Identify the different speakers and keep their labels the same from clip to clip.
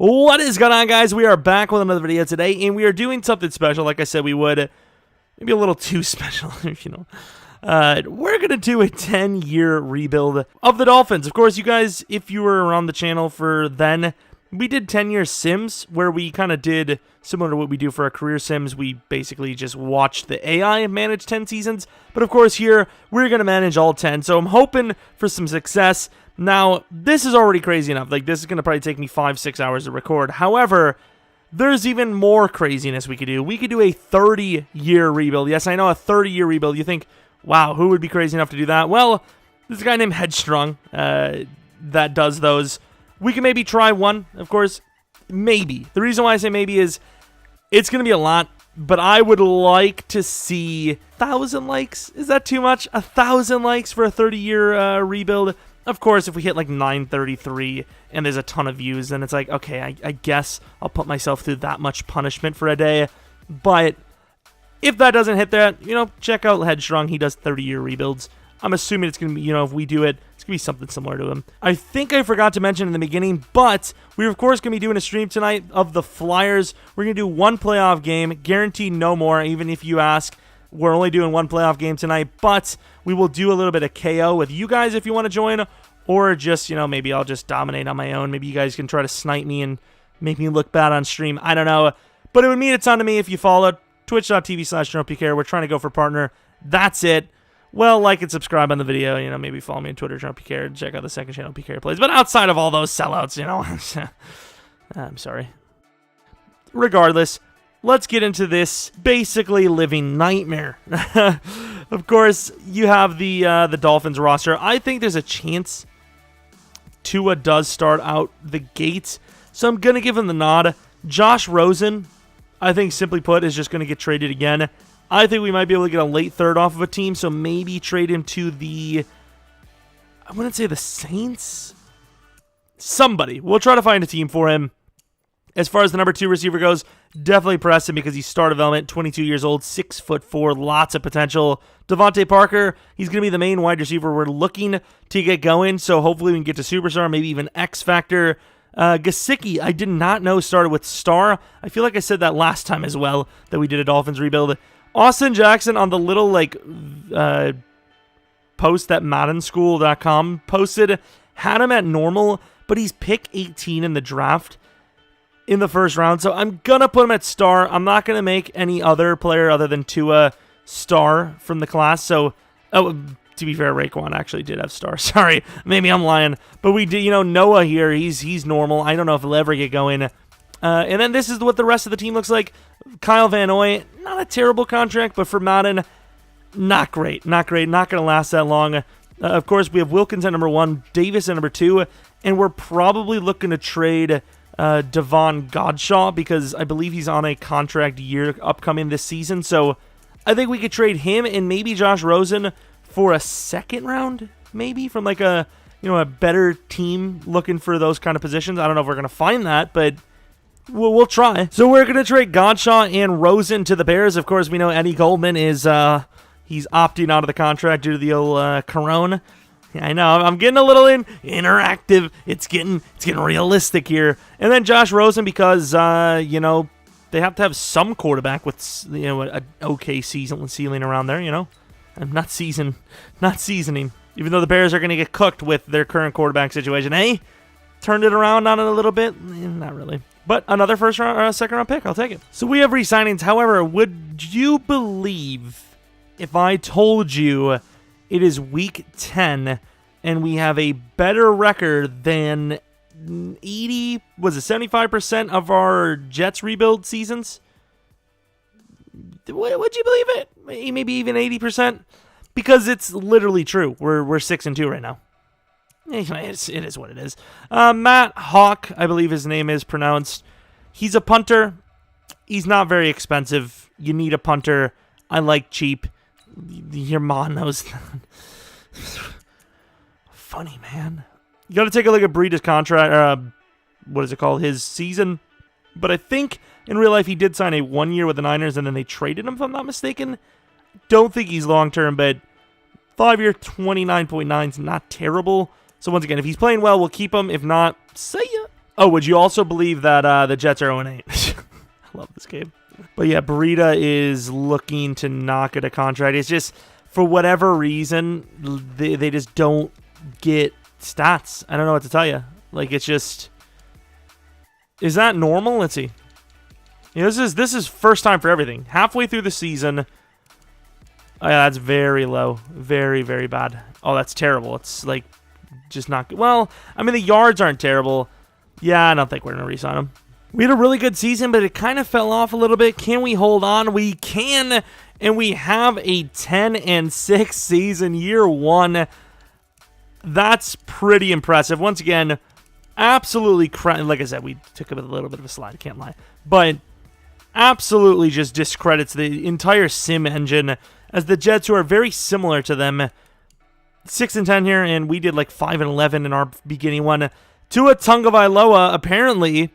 Speaker 1: What is going on, guys? We are back with another video today, and we are doing something special. Like I said, we would. Maybe a little too special, if you know. We're going to do a 10-year rebuild of the Dolphins. Of course, you guys, if you were around the channel for then, we did 10-year sims, where we kind of did similar to what we do for our career sims. We basically just watched the AI manage 10 seasons. But of course, here, we're going to manage all 10. So I'm hoping for some success. Now, this is already crazy enough. Like, this is going to probably take me 5-6 hours to record. However, there's even more craziness we could do. We could do a 30-year rebuild. Yes, I know, a 30-year rebuild. You think, wow, who would be crazy enough to do that? Well, there's a guy named Headstrong that does those. We can maybe try one, of course. Maybe. The reason why I say maybe is it's going to be a lot, but I would like to see 1,000 likes. Is that too much? 1,000 likes for a 30-year rebuild? Of course, if we hit like 933 and there's a ton of views, then it's like, okay, I guess I'll put myself through that much punishment for a day. But if that doesn't hit that, you know, check out Headstrong. He does 30-year rebuilds. I'm assuming it's going to be, you know, if we do it, it's going to be something similar to him. I think I forgot to mention in the beginning, but we're, of course, going to be doing a stream tonight of the Flyers. We're going to do one playoff game, guaranteed no more, even if you ask. We're only doing one playoff game tonight, but we will do a little bit of KO with you guys if you want to join, or just, you know, maybe I'll just dominate on my own. Maybe you guys can try to snipe me and make me look bad on stream. I don't know, but it would mean a ton to me if you followed twitch.tv/Jeromepkr. We're trying to go for partner. That's it. Well, like and subscribe on the video. You know, maybe follow me on Twitter, Jeromepkr, and check out the second channel, PKR Plays. But outside of all those sellouts, you know, I'm sorry. Regardless, let's get into this basically living nightmare. Of course, you have the Dolphins roster. I think there's a chance Tua does start out the gates, so I'm going to give him the nod. Josh Rosen, I think, simply put, is just going to get traded again. I think we might be able to get a late third off of a team, so maybe trade him to the, I wouldn't say the Saints. Somebody. We'll try to find a team for him. As far as the number 2 receiver goes, definitely press him because he's star development, 22 years old, 6'4", lots of potential. Devontae Parker, he's going to be the main wide receiver we're looking to get going, so hopefully we can get to Superstar, maybe even X Factor. Gesicki, I did not know started with star. I feel like I said that last time as well, that we did a Dolphins rebuild. Austin Jackson on the little, like, post that MaddenSchool.com posted, had him at normal, but he's pick 18 in the draft in the first round, so I'm going to put him at star. I'm not going to make any other player other than Tua star from the class, so, oh, to be fair, Raekwon actually did have star. Sorry, maybe I'm lying, but we did, you know, Noah here, he's normal. I don't know if he'll ever get going. And then this is what the rest of the team looks like. Kyle Van Noy, not a terrible contract, but for Madden, not great. Not going to last that long. Of course, we have Wilkins at number 1, Davis at number 2, and we're probably looking to trade Devon Godshaw because I believe he's on a contract year upcoming this season. So I think we could trade him and maybe Josh Rosen for a second round, maybe from like a, you know, a better team looking for those kind of positions. I don't know if we're going to find that, but we'll try. So we're going to trade Godshaw and Rosen to the Bears. Of course, we know Eddie Goldman is he's opting out of the contract due to the old corona. Yeah, I know, I'm getting a little interactive. It's getting realistic here. And then Josh Rosen because, you know, they have to have some quarterback with, you know, an okay ceiling around there, you know. I'm not seasoning. Even though the Bears are going to get cooked with their current quarterback situation. Hey, turned it around on it a little bit? Not really. But another second round pick, I'll take it. So we have re-signings. However, would you believe if I told you it is week 10 and we have a better record than 75% of our Jets rebuild seasons? Would you believe it? Maybe even 80%? Because it's literally true. We're 6-2 right now. It is what it is. Matt Hawk, I believe his name is pronounced. He's a punter. He's not very expensive. You need a punter. I like cheap. Your mom knows that. Funny, man. You got to take a look at Breida's contract. What is it called? His season. But I think in real life he did sign a 1 year with the Niners and then they traded him, if I'm not mistaken. Don't think he's long-term, but 5-year, 29.9 is not terrible. So once again, if he's playing well, we'll keep him. If not, see ya. Oh, would you also believe that the Jets are 0-8? I love this game. But yeah, Breida is looking to not get a contract. It's just, for whatever reason, they just don't get stats. I don't know what to tell you. Like, it's just... Is that normal? Let's see. Yeah, this is first time for everything. Halfway through the season. Oh, yeah, that's very low. Very, very bad. Oh, that's terrible. It's, like, just not good. Well, I mean, the yards aren't terrible. Yeah, I don't think we're going to re-sign him. We had a really good season, but it kind of fell off a little bit. Can we hold on? We can, and we have a 10-6 season, year one. That's pretty impressive. Once again, absolutely, like I said, we took a little bit of a slide, I can't lie. But absolutely just discredits the entire sim engine, as the Jets, who are very similar to them, 6-10 here, and we did like 5-11 in our beginning one. Tua Tagovailoa, apparently,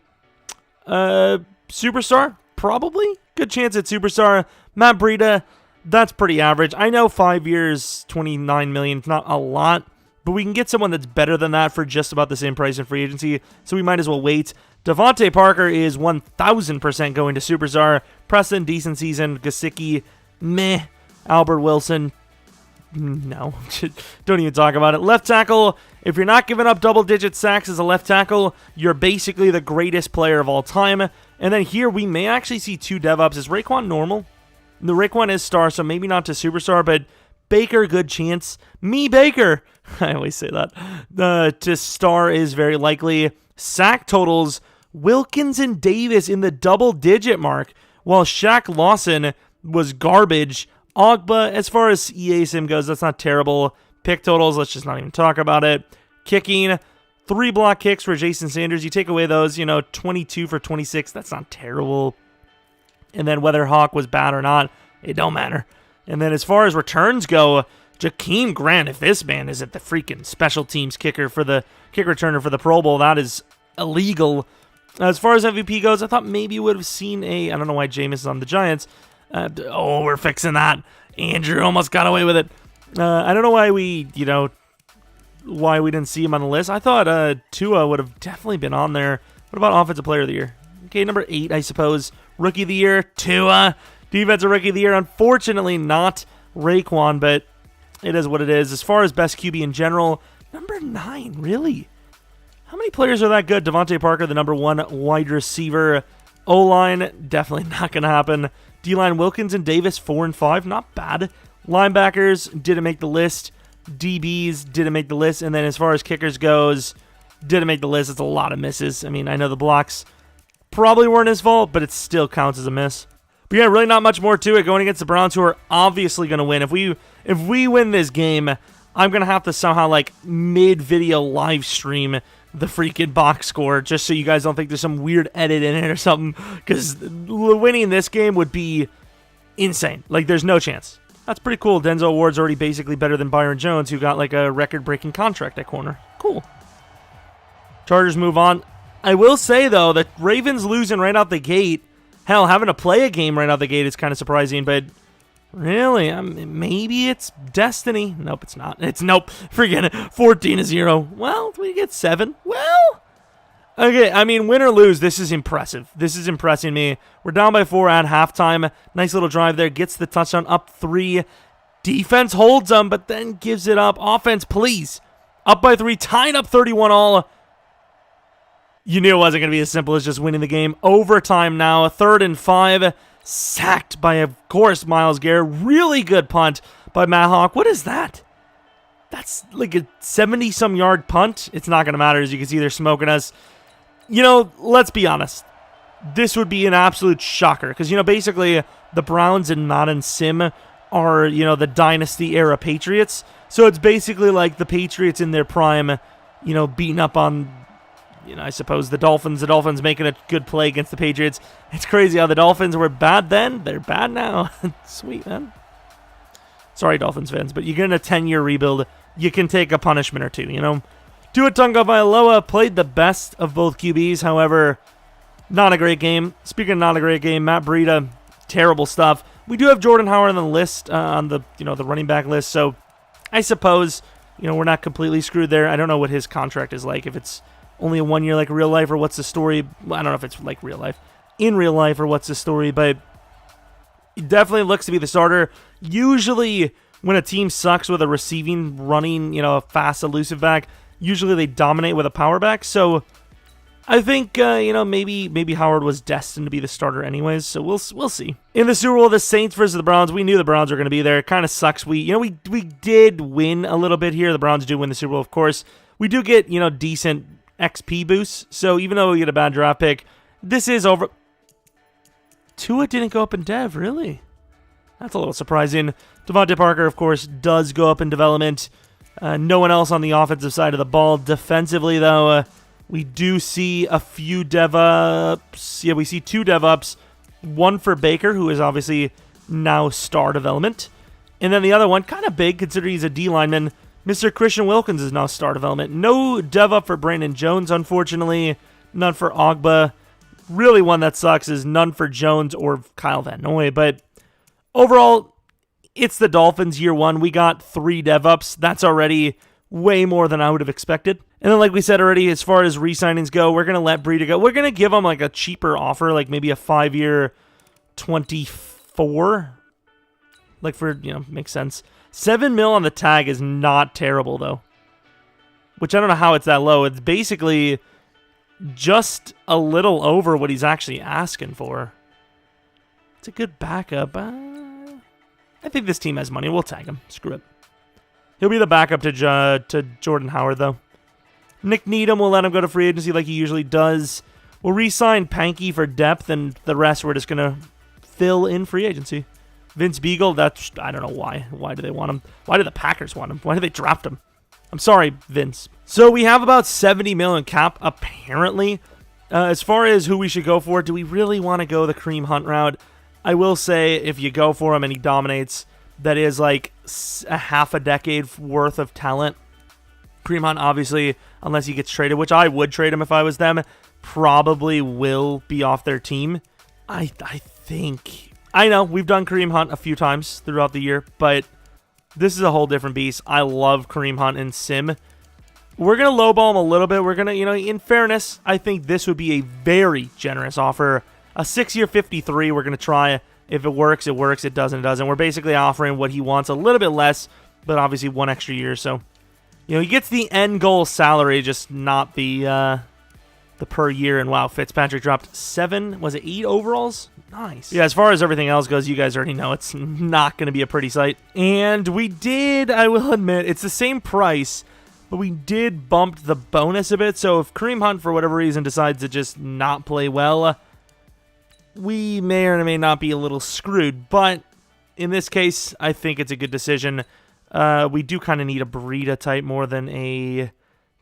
Speaker 1: superstar, probably. Good chance at superstar. Matt Breida, that's pretty average. I know 5 years, $29 million, it's not a lot, but we can get someone that's better than that for just about the same price in free agency, so we might as well wait. Devontae Parker is 1,000% going to superstar. Preston, decent season. Gesicki, meh. Albert Wilson, no. Don't even talk about it. Left tackle, if you're not giving up double-digit sacks as a left tackle, you're basically the greatest player of all time. And then here, we may actually see 2 dev-ups. Is Raekwon normal? The Raekwon is star, so maybe not to superstar, but Baker, good chance. Me, Baker. I always say that. To star is very likely. Sack totals, Wilkins and Davis in the double-digit mark, while Shaq Lawson was garbage. Ogba, as far as EA Sim goes, that's not terrible. Pick totals, let's just not even talk about it. Kicking, 3 block kicks for Jason Sanders. You take away those, 22 for 26. That's not terrible. And then whether Hawk was bad or not, it don't matter. And then as far as returns go, Jakeem Grant, if this man isn't the freaking special teams kicker for the kick returner for the Pro Bowl, that is illegal. As far as MVP goes, I thought maybe you would have seen I don't know why Jameis is on the Giants. We're fixing that. Andrew almost got away with it. I don't know why why we didn't see him on the list. I thought Tua would have definitely been on there. What about Offensive Player of the Year? Okay, number 8, I suppose. Rookie of the Year, Tua. Defensive Rookie of the Year, unfortunately not Raekwon, but it is what it is. As far as best QB in general, number 9, really? How many players are that good? Devontae Parker, the number 1 wide receiver. O-line, definitely not going to happen. D-line, Wilkins and Davis, 4 and 5, not bad. Linebackers, didn't make the list. DBs, didn't make the list. And then as far as kickers goes, didn't make the list. It's a lot of misses. I mean, I know the blocks probably weren't his fault, but it still counts as a miss. But yeah, really not much more to it going against the Browns, who are obviously going to win. If we win this game, I'm going to have to somehow, like, mid-video live stream the freaking box score, just so you guys don't think there's some weird edit in it or something, because winning this game would be insane. Like, there's no chance. That's pretty cool. Denzel Ward's already basically better than Byron Jones, who got, like, a record-breaking contract at corner. Cool. Chargers move on. I will say, though, that Ravens losing right out the gate, hell, having to play a game right out the gate is kind of surprising, but really, maybe it's destiny. Nope, it's not. Nope. Forget it. 14-0. Well, we get 7. Well, okay. I mean, win or lose, this is impressive. This is impressing me. We're down by 4 at halftime. Nice little drive there. Gets the touchdown, up 3. Defense holds them, but then gives it up. Offense, please. Up by 3. Tying up 31-all. You knew it wasn't going to be as simple as just winning the game. Overtime now. 3rd and 5. Sacked by, of course, Myles Garrett. Really good punt by Matt Hawk. What is that? That's like a 70-some yard punt. It's not going to matter. As you can see, they're smoking us. Let's be honest. This would be an absolute shocker. Because, basically, the Browns in Madden Sim are, the Dynasty-era Patriots. So it's basically like the Patriots in their prime, beating up on, I suppose the Dolphins. The Dolphins making a good play against the Patriots. It's crazy how the Dolphins were bad then. They're bad now. Sweet, man. Sorry, Dolphins fans, but you're getting a 10-year rebuild. You can take a punishment or two, Tua Tagovailoa played the best of both QBs. However, not a great game. Speaking of not a great game, Matt Breida, terrible stuff. We do have Jordan Howard on the list, on the the running back list. So I suppose we're not completely screwed there. I don't know what his contract is like. If it's only a 1 year like real life, or what's the story? I don't know if it's like real life. In real life, or what's the story, but it definitely looks to be the starter. Usually, when a team sucks with a receiving, running, a fast, elusive back, usually they dominate with a power back. So I think, maybe Howard was destined to be the starter anyways. So we'll see. In the Super Bowl, the Saints versus the Browns, we knew the Browns were going to be there. It kind of sucks. We did win a little bit here. The Browns do win the Super Bowl, of course. We do get, decent XP boosts. So even though we get a bad draft pick, this is over. Tua didn't go up in dev, really? That's a little surprising. Devontae Parker, of course, does go up in development. No one else on the offensive side of the ball. Defensively, though, we do see a few dev ups. Yeah, we see 2 dev ups. One for Baker, who is obviously now star development. And then the other one, kind of big considering he's a D lineman. Mr. Christian Wilkins is now star development. No dev up for Brandon Jones, unfortunately. None for Ogba. Really, one that sucks is none for Jones or Kyle Van Noy. But overall, it's the Dolphins year 1. We got 3 dev ups. That's already way more than I would have expected. And then, like we said already, as far as re-signings go, we're going to let Breida go. We're going to give him like a cheaper offer, like maybe a 5-year 24. Like for, makes sense. $7 million on the tag is not terrible, though. Which I don't know how it's that low. It's basically just a little over what he's actually asking for. It's a good backup. I think this team has money. We'll tag him. Screw it. He'll be the backup to Jordan Howard, though. Nick Needham will let him go to free agency like he usually does. We'll re-sign Panky for depth, and the rest we're just going to fill in free agency. Vince Beagle, I don't know why. Why do they want him? Why do the Packers want him? Why did they draft him? I'm sorry, Vince. So we have about $70 million cap, apparently. As far as who we should go for, do we really want to go the Kareem Hunt route? I will say, if you go for him and he dominates, that is like a half a decade worth of talent. Kareem Hunt, obviously, unless he gets traded, which I would trade him if I was them, probably will be off their team. I think. I know, we've done Kareem Hunt a few times throughout the year, but this is a whole different beast. I love Kareem Hunt and Sim. We're going to lowball him a little bit. We're going to, in fairness, I think this would be a very generous offer. A 6-year 53, we're going to try. If it works, it works. It doesn't, it doesn't. We're basically offering what he wants, a little bit less, but obviously 1 extra year. So, he gets the end goal salary, just not the per year. And wow, Fitzpatrick dropped 8 overalls? Nice. Yeah, as far as everything else goes, you guys already know it's not going to be a pretty sight. And we did, I will admit, it's the same price, but we did bump the bonus a bit. So if Kareem Hunt, for whatever reason, decides to just not play well, we may or may not be a little screwed. But in this case, I think it's a good decision. We do kind of need a Breida type more than a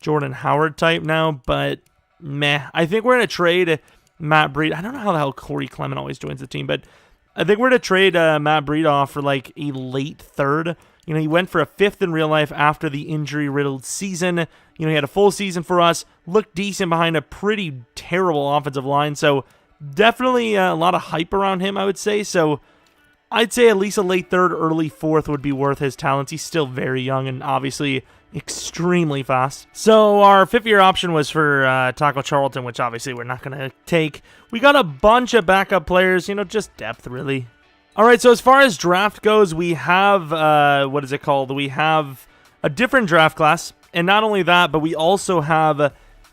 Speaker 1: Jordan Howard type now, but meh. I think we're going to trade Matt Breida. I don't know how the hell Corey Clement always joins the team, but I think we're going to trade Matt Breida off for like a late 3rd. He went for a 5th in real life after the injury-riddled season. He had a full season for us, looked decent behind a pretty terrible offensive line, so definitely a lot of hype around him, I would say. So I'd say at least a late 3rd, early 4th would be worth his talents. He's still very young and obviously extremely fast. So our 5th-year option was for Taco Charlton, which obviously we're not going to take. We got a bunch of backup players, just depth, really. All right, so as far as draft goes, we have, what is it called? We have a different draft class. And not only that, but we also have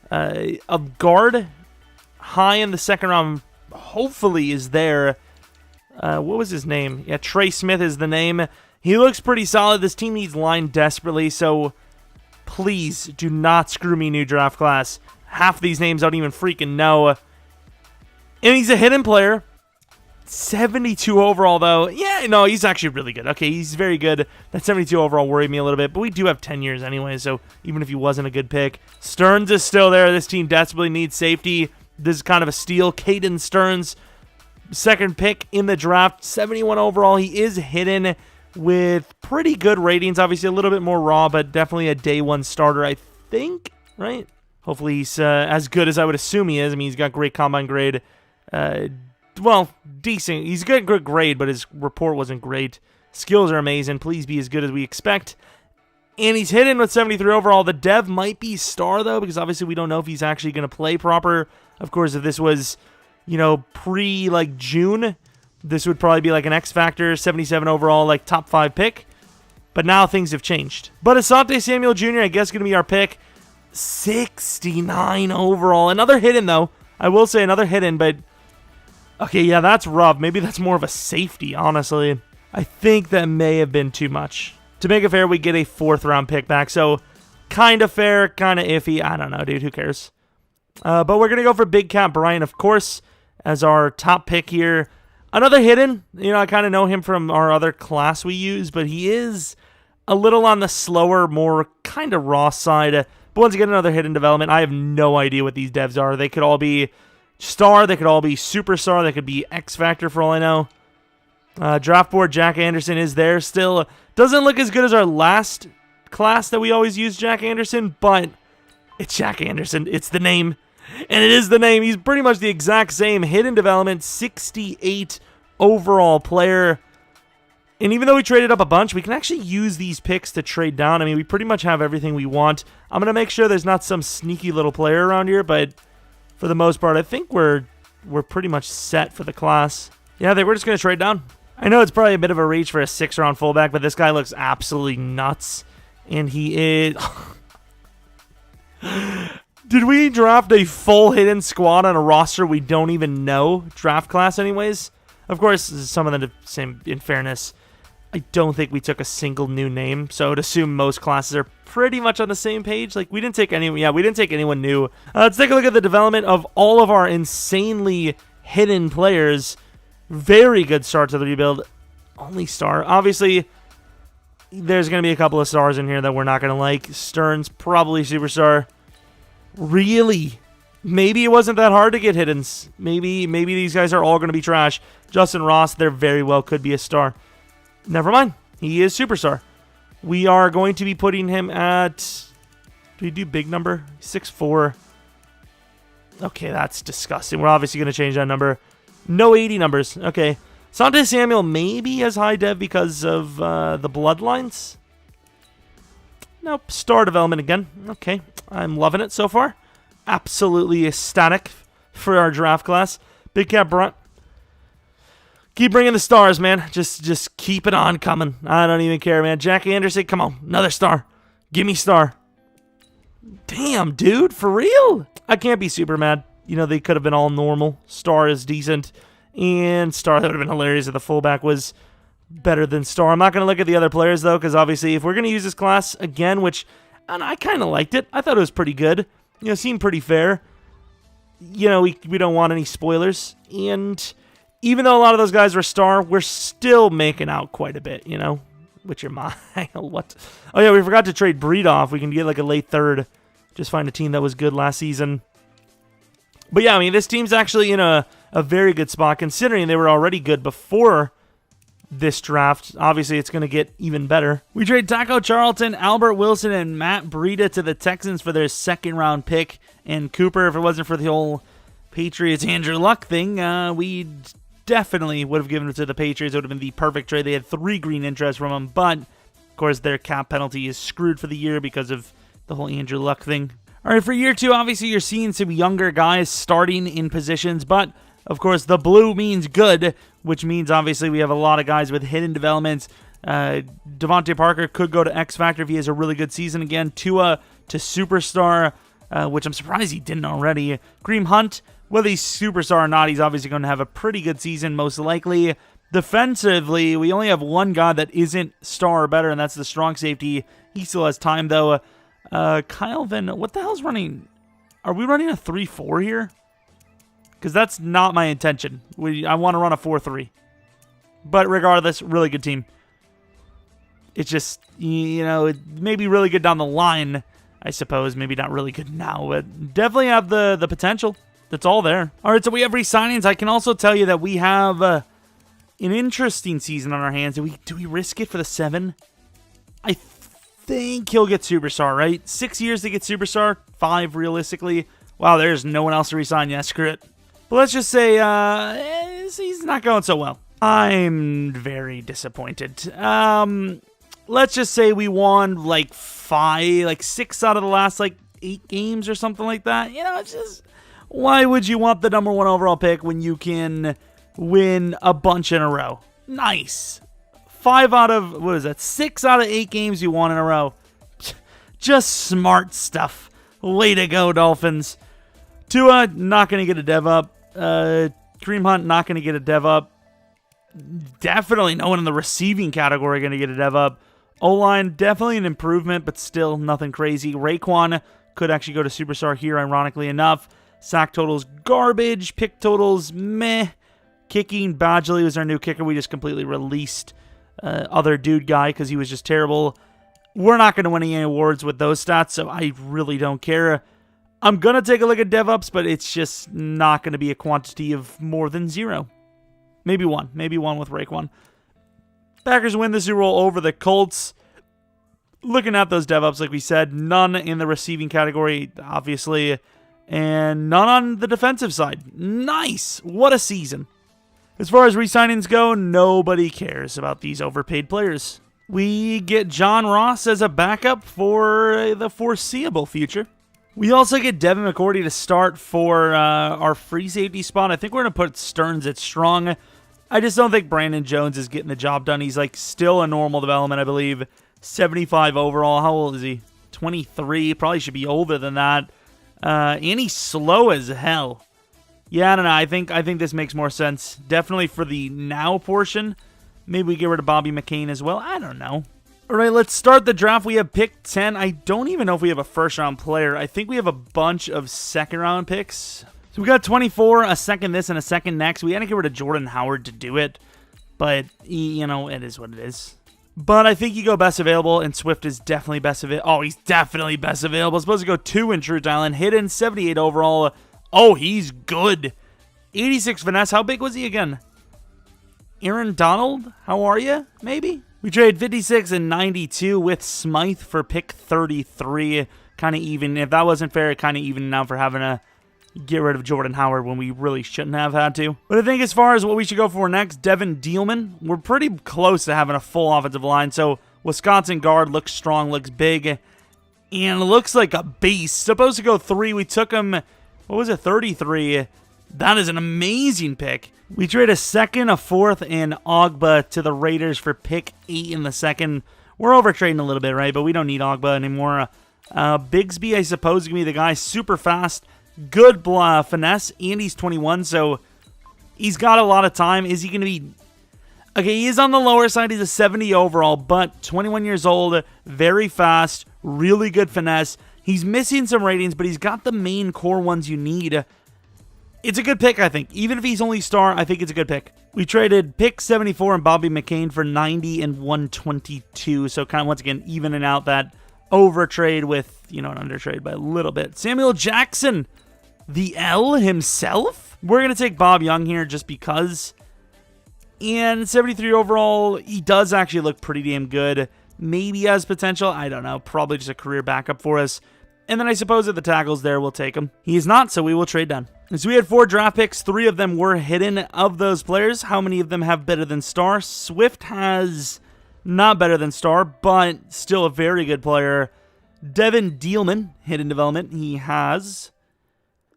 Speaker 1: a guard high in the 2nd round, hopefully is there. What was his name? Yeah, Trey Smith is the name. He looks pretty solid. This team needs line desperately, so please do not screw me, new draft class. Half these names I don't even freaking know. And he's a hidden player. 72 overall, though. Yeah, no, he's actually really good. Okay, he's very good. That 72 overall worried me a little bit, but we do have 10 years anyway, so even if he wasn't a good pick. Stearns is still there. This team desperately needs safety. This is kind of a steal. Caden Stearns, 2nd pick in the draft, 71 overall. He is hidden with pretty good ratings. Obviously a little bit more raw, but definitely a day 1 starter, I think, right? Hopefully he's as good as I would assume he is. I mean, he's got great combine grade. Well, decent. He's got good grade, but his report wasn't great. Skills are amazing. Please be as good as we expect. And he's hidden with 73 overall. The dev might be star, though, because obviously we don't know if he's actually going to play proper. Of course, if this was, you know, like, June, this would probably be like an X Factor, 77 overall, like, top 5 pick. But now things have changed. But Asante Samuel Jr., I guess, going to be our pick. 69 overall. Another hidden, though. I will say another hidden, but... Okay, yeah, that's rough. Maybe that's more of a safety, honestly. I think that may have been too much. To make it fair, we get a 4th-round pick back. So, kind of fair, kind of iffy. I don't know, dude. Who cares? But we're going to go for Big Cat Bryant, of course, as our top pick here. Another hidden. You know, I kind of know him from our other class we use, but he is a little on the slower, more kind of raw side. But once again, another hidden development. I have no idea what these devs are. They could all be star. They could all be superstar. They could be X Factor for all I know. Draft board, Jack Anderson is there still. Doesn't look as good as our last class that we always use, Jack Anderson, but it's Jack Anderson. It's the name. And it is the name. He's pretty much the exact same. Hidden development, 68 overall player. And even though we traded up a bunch, we can actually use these picks to trade down. I mean, we pretty much have everything we want. I'm going to make sure there's not some sneaky little player around here, but for the most part, I think we're pretty much set for the class. Yeah, we're just going to trade down. I know it's probably a bit of a reach for a 6th-round fullback, but this guy looks absolutely nuts. And he is... Did we draft a full hidden squad on a roster we don't even know? Draft class anyways? Of course, some of them, same in fairness, I don't think we took a single new name, so I would assume most classes are pretty much on the same page. Like, we didn't take anyone new. Let's take a look at the development of all of our insanely hidden players. Very good start to the rebuild. Only star. Obviously, there's going to be a couple of stars in here that we're not going to like. Stearns, probably superstar. Really? Maybe it wasn't that hard to get hiddens. Maybe these guys are all going to be trash. Justin Ross, there very well could be a star. Never mind. He is superstar. We are going to be putting him at... Do we do big number? 6'4". Okay, that's disgusting. We're obviously going to change that number. No 80 numbers. Okay. Asante Samuel maybe has high dev because of the bloodlines. Nope. Star development again. Okay. I'm loving it so far. Absolutely ecstatic for our draft class. Big Cat Brunt. Keep bringing the stars, man. Just keep it on coming. I don't even care, man. Jack Anderson, come on. Another star. Give me star. Damn, dude. For real? I can't be super mad. You know, they could have been all normal. Star is decent. And star, that would have been hilarious if the fullback was better than star. I'm not going to look at the other players, though, because obviously if we're going to use this class again, which and I kind of liked it. I thought it was pretty good. You know, seemed pretty fair. You know, we don't want any spoilers. And even though a lot of those guys were star, we're still making out quite a bit, you know? Which your mind. What? Oh, yeah, we forgot to trade Breed off. We can get like a late 3rd. Just find a team that was good last season. But yeah, I mean, this team's actually in a very good spot, considering they were already good before this draft. Obviously, it's going to get even better. We trade Taco Charlton, Albert Wilson, and Matt Breida to the Texans for their 2nd-round pick. And Cooper, if it wasn't for the whole Patriots Andrew Luck thing, we definitely would have given it to the Patriots. It would have been the perfect trade. They had 3 green interests from them, but, of course, their cap penalty is screwed for the year because of the whole Andrew Luck thing. All right, for year 2, obviously, you're seeing some younger guys starting in positions, but, of course, the blue means good, which means, obviously, we have a lot of guys with hidden developments. Devontae Parker could go to X Factor if he has a really good season again. Tua to Superstar, which I'm surprised he didn't already. Kareem Hunt, whether he's Superstar or not, he's obviously going to have a pretty good season, most likely. Defensively, we only have one guy that isn't star or better, and that's the strong safety. He still has time, though. Kyle Van, what the hell's running? Are we running a 3-4 here? Because that's not my intention. I want to run a 4-3. But regardless, really good team. It's just, you know, it may be really good down the line, I suppose. Maybe not really good now, but definitely have the potential. That's all there. All right, so we have re-signings. I can also tell you that we have an interesting season on our hands. Do we risk it for the 7? I think he'll get Superstar, right? 6 years to get Superstar, 5 realistically. Wow, there's no one else to re-sign. Yeah, screw it. But let's just say he's not going so well. I'm very disappointed. let's just say we won like 6 out of the last like 8 games or something like that. You know, it's just, why would you want the number 1 overall pick when you can win a bunch in a row? Nice. 6 out of 8 games you won in a row. Just smart stuff. Way to go, Dolphins. Tua, not going to get a dev up. Kareem Hunt, not going to get a dev up. Definitely no one in the receiving category going to get a dev up. O-line, definitely an improvement, but still nothing crazy. Raekwon could actually go to superstar here, ironically enough. Sack totals, garbage. Pick totals, meh. Kicking, Badgley was our new kicker. We just completely released other dude guy because he was just terrible. We're not going to win any awards with those stats, so I really don't care. I'm going to take a look at dev-ups, but it's just not going to be a quantity of more than 0. Maybe 1. Maybe 1 with Raekwon. Packers win the Super Bowl over the Colts. Looking at those dev-ups, like we said, none in the receiving category, obviously, and none on the defensive side. Nice! What a season. As far as re-signings go, nobody cares about these overpaid players. We get John Ross as a backup for the foreseeable future. We also get Devin McCourty to start for our free safety spot. I think we're going to put Stearns at strong. I just don't think Brandon Jones is getting the job done. He's like still a normal development, I believe. 75 overall. How old is he? 23. Probably should be older than that. And he's slow as hell. Yeah, I don't know. I think this makes more sense. Definitely for the now portion. Maybe we get rid of Bobby McCain as well. I don't know. All right, let's start the draft. We have pick 10. I don't even know if we have a first-round player. I think we have a bunch of second-round picks. So we got 24, a second this, and a second next. We had to get rid of Jordan Howard to do it. But, you know, it is what it is. But I think you go best available, and Swift is definitely best available. Oh, he's definitely best available. Supposed to go 2 in Truth Island. Hidden, 78 overall. Oh, he's good. 86 finesse. How big was he again? Aaron Donald? How are you? Maybe? We trade 56 and 92 with Smythe for pick 33. Kind of even. If that wasn't fair, kind of even now for having to get rid of Jordan Howard when we really shouldn't have had to. But I think as far as what we should go for next, Devin Dielman. We're pretty close to having a full offensive line. So Wisconsin guard looks strong, looks big, and looks like a beast. Supposed to go 3. We took him, what was it, 33. That is an amazing pick. We trade a second, a fourth, and Ogba to the Raiders for pick 8 in the second. We're overtrading a little bit, right? But we don't need Ogba anymore. Bigsby, I suppose, is going to be the guy. Super fast, good finesse, and he's 21, so he's got a lot of time. Is he going to be... Okay, he is on the lower side. He's a 70 overall, but 21 years old, very fast, really good finesse. He's missing some ratings, but he's got the main core ones you need. It's a good pick, I think. Even if he's only star, I think it's a good pick. We traded pick 74 and Bobby McCain for 90 and 122. So kind of, once again, evening out that overtrade with, you know, an undertrade by a little bit. Samuel Jackson, the L himself. We're going to take Bob Young here just because. And 73 overall, he does actually look pretty damn good. Maybe has potential. I don't know. Probably just a career backup for us. And then I suppose at the tackles there, we'll take him. He is not, so we will trade down. So we had 4 draft picks. 3 of them were hidden. Of those players, how many of them have better than star? Swift has not better than star, but still a very good player. Devin Dielman, hidden development. He has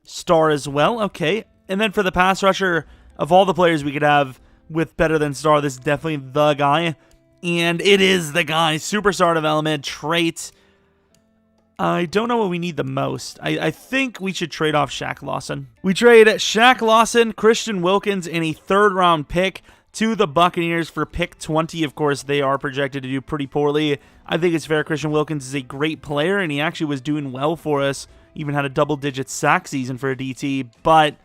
Speaker 1: star as well. Okay. And then for the pass rusher, of all the players we could have with better than star, this is definitely the guy. And it is the guy. Superstar development, trait. I don't know what we need the most. I think we should trade off Shaq Lawson. We trade Shaq Lawson, Christian Wilkins, and a 3rd-round pick to the Buccaneers for pick 20. Of course, they are projected to do pretty poorly. I think it's fair. Christian Wilkins is a great player, and he actually was doing well for us. Even had a double-digit sack season for a DT, but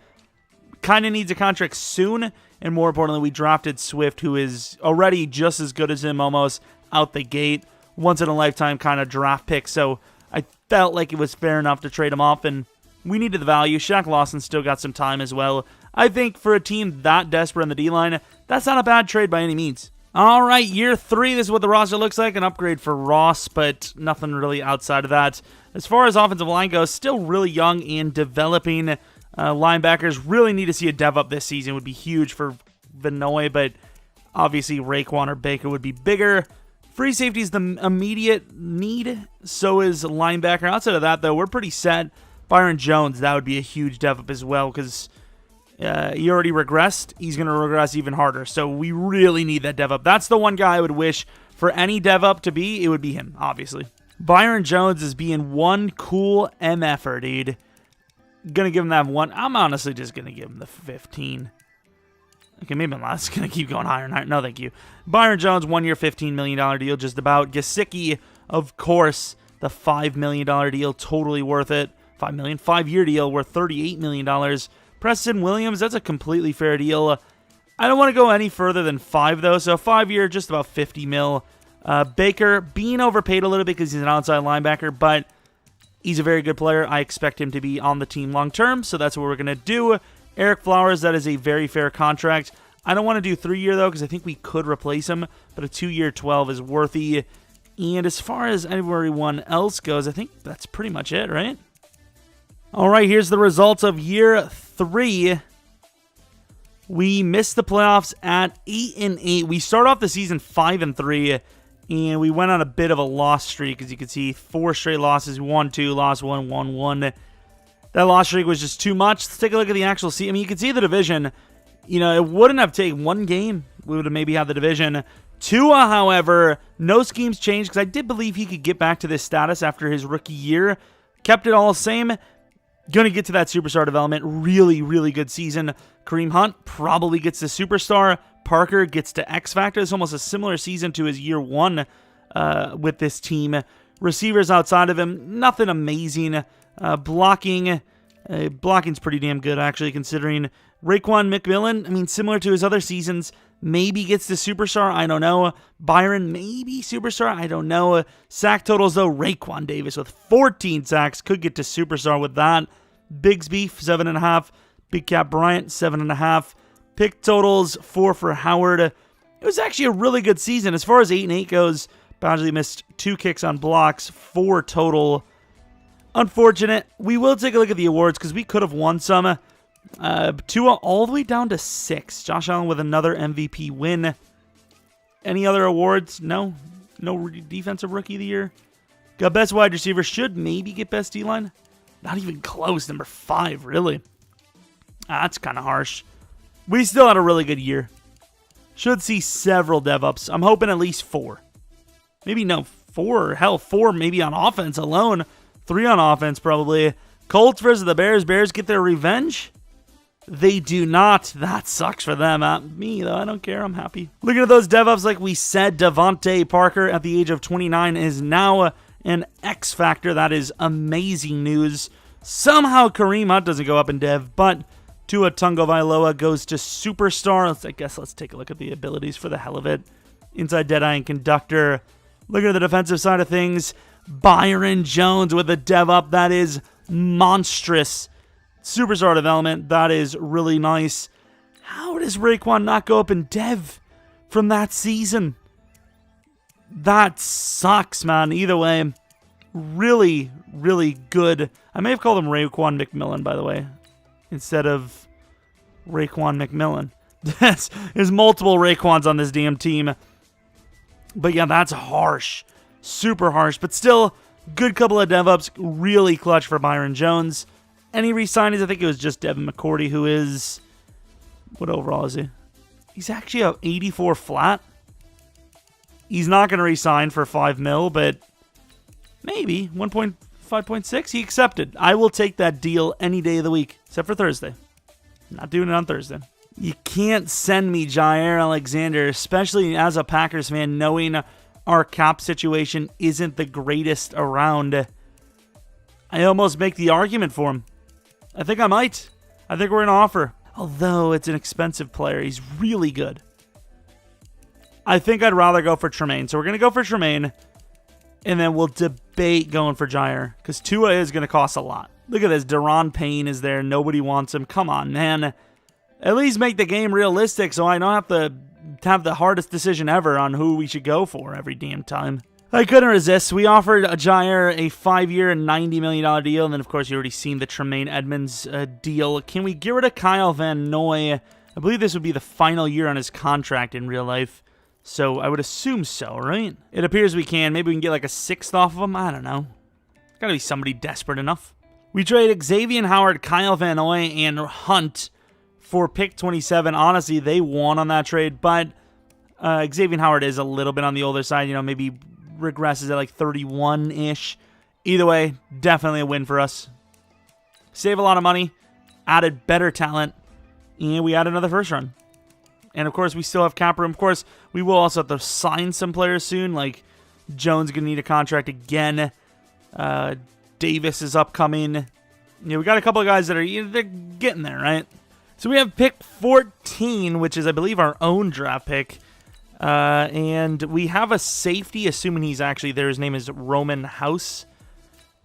Speaker 1: kind of needs a contract soon. And more importantly, we drafted Swift, who is already just as good as him almost out the gate. Once-in-a-lifetime kind of draft pick, so I felt like it was fair enough to trade him off, and we needed the value. Shaq Lawson still got some time as well. I think for a team that desperate on the D-line, that's not a bad trade by any means. All right, year 3, this is what the roster looks like. An upgrade for Ross, but nothing really outside of that. As far as offensive line goes, still really young and developing. Linebackers really need to see a dev up this season. It would be huge for Vinoy, but obviously Raekwon or Baker would be bigger. Free safety is the immediate need. So is linebacker. Outside of that, though, we're pretty set. Byron Jones, that would be a huge dev up as well because he already regressed. He's going to regress even harder. So we really need that dev up. That's the one guy I would wish for any dev up to be. It would be him, obviously. Byron Jones is being one cool MFer, dude. Gonna give him that one. I'm honestly just gonna give him the 15. Okay, maybe I'm not gonna keep going higher and higher. No, thank you. Byron Jones, 1 year, $15 million deal, just about. Gesicki, of course, the $5 million deal, totally worth it. $5 million, 5-year deal worth $38 million. Preston Williams, that's a completely fair deal. I don't want to go any further than 5 though, so 5-year, just about 50 mil. Baker being overpaid a little bit because he's an outside linebacker, but he's a very good player. I expect him to be on the team long term, so that's what we're going to do. Eric Flowers, that is a very fair contract. I don't want to do 3-year, though, because I think we could replace him, but a 2-year 12 is worthy. And as far as everyone else goes, I think that's pretty much it, right? All right, here's the results of year 3. We missed the playoffs at 8-8. We start off the season 5-3. And we went on a bit of a loss streak, as you can see. 4 straight losses. 1-2, lost 1, 1-1. That loss streak was just too much. Let's take a look at the actual season. I mean, you can see the division. You know, it wouldn't have taken 1 game. We would have maybe had the division. Tua, however, no schemes changed, because I did believe he could get back to this status after his rookie year. Kept it all the same. Going to get to that superstar development. Really, really good season. Kareem Hunt probably gets to superstar. Parker gets to X Factor. It's almost a similar season to his year 1 with this team. Receivers outside of him, nothing amazing. Blocking's pretty damn good, actually, considering Raekwon McMillan, I mean, similar to his other seasons, maybe gets to superstar. I don't know. Byron, maybe superstar. I don't know. Sack totals, though, Raekwon Davis with 14 sacks could get to superstar with that. Bigsby, 7.5. Big Cat Bryant, 7.5. Pick totals, 4 for Howard. It was actually a really good season. As far as 8-8 goes, Badgley missed 2 kicks on blocks, 4 total. Unfortunate. We will take a look at the awards because we could have won some. Tua all the way down to 6. Josh Allen with another MVP win. Any other awards? No. No defensive rookie of the year. Got best wide receiver. Should maybe get best D-line. Not even close. Number 5, really. That's kind of harsh. We still had a really good year. Should see several dev-ups. I'm hoping at least 4. Maybe no, 4. Hell, 4 maybe on offense alone. 3 on offense probably. Colts versus the Bears. Bears get their revenge? They do not. That sucks for them. Me, though, I don't care. I'm happy. Looking at those dev-ups, like we said, Devontae Parker at the age of 29 is now an X Factor. That is amazing news. Somehow Kareem Hunt doesn't go up in dev, but Tua Tagovailoa goes to superstar. Let's take a look at the abilities for the hell of it. Inside Deadeye and Conductor. Looking at the defensive side of things, Byron Jones with a dev up. That is monstrous. Superstar development. That is really nice. How does Raekwon not go up in dev from that season? That sucks, man. Either way, really, really good. I may have called him Raekwon McMillan, by the way, instead of Raekwon McMillan. There's multiple Raekwons on this damn team. But yeah, that's harsh. Super harsh. But still, good couple of dev-ups. Really clutch for Byron Jones. Any re-signings? I think it was just Devin McCourty, who is... What overall is he? He's actually a 84 flat. He's not going to re-sign for 5 mil, but maybe 1.5.6. He accepted. I will take that deal any day of the week, except for Thursday. Not doing it on Thursday. You can't send me Jair Alexander, especially as a Packers fan, knowing our cap situation isn't the greatest around. I almost make the argument for him. I think I might. I think we're going to offer. Although it's an expensive player, he's really good. I think I'd rather go for Tremaine. So we're going to go for Tremaine, and then we'll debate going for Jair, because Tua is going to cost a lot. Look at this. Deron Payne is there. Nobody wants him. Come on, man. At least make the game realistic so I don't have to have the hardest decision ever on who we should go for every damn time. I couldn't resist. We offered Jair a 5-year, $90 million deal, and then, of course, you already seen the Tremaine Edmonds deal. Can we get rid of Kyle Van Noy? I believe this would be the final year on his contract in real life. So I would assume so, right? It appears we can. Maybe we can get like a 6th off of him. I don't know. Gotta be somebody desperate enough. We trade Xavier Howard, Kyle Van Noy, and Hunt for pick 27. Honestly, they won on that trade, but Xavier Howard is a little bit on the older side. You know, maybe regresses at like 31-ish. Either way, definitely a win for us. Save a lot of money, added better talent, and we add another first run. And, of course, we still have cap room. Of course, we will also have to sign some players soon. Like, Jones going to need a contract again. Davis is upcoming. We got a couple of guys that are they're getting there, right? So we have pick 14, which is, I believe, our own draft pick. And we have a safety, assuming he's actually there. His name is Roman House.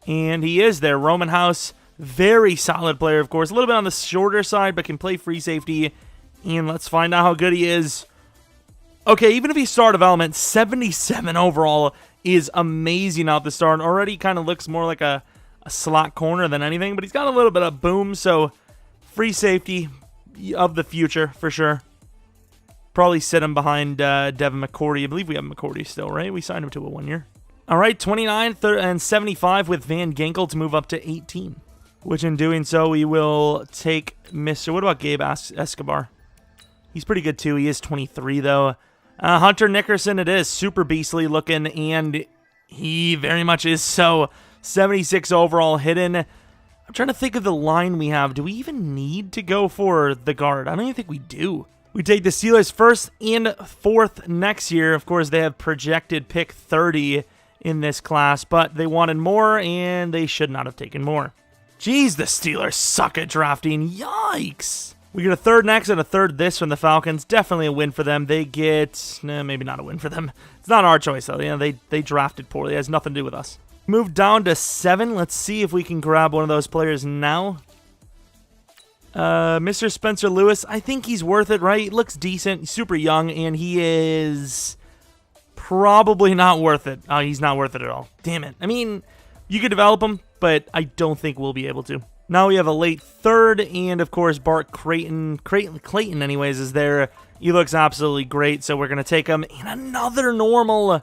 Speaker 1: And he is there. Roman House, very solid player, of course. A little bit on the shorter side, but can play free safety. And let's find out how good he is. Okay, even if he star development, 77 overall is amazing out the start. Already kind of looks more like a slot corner than anything, but he's got a little bit of boom, so free safety of the future for sure. Probably sit him behind Devin McCourty. I believe we have McCourty still, right? We signed him to a 1 year. All right, 29 and 75 with Van Ginkel to move up to 18, which in doing so, we will take Mr. What about Gabe Escobar? He's pretty good, too. He is 23, though. Hunter Nickerson, it is. Super beastly looking, and he very much is so. 76 overall hidden. I'm trying to think of the line we have. Do we even need to go for the guard? I don't even think we do. We take the Steelers 1st and 4th next year. Of course, they have projected pick 30 in this class, but they wanted more, and they should not have taken more. Jeez, the Steelers suck at drafting. Yikes. We get a 3rd next and a 3rd this from the Falcons. Definitely a win for them. They get... maybe not a win for them. It's not our choice, though. They drafted poorly. It has nothing to do with us. Move down to 7. Let's see if we can grab one of those players now. Mr. Spencer Lewis. I think he's worth it, right? He looks decent. He's super young, and he is probably not worth it. Oh, he's not worth it at all. Damn it. I mean, you could develop him, but I don't think we'll be able to. Now we have a late 3rd, and of course Bart Clayton anyways, is there. He looks absolutely great, so we're going to take him. And another normal.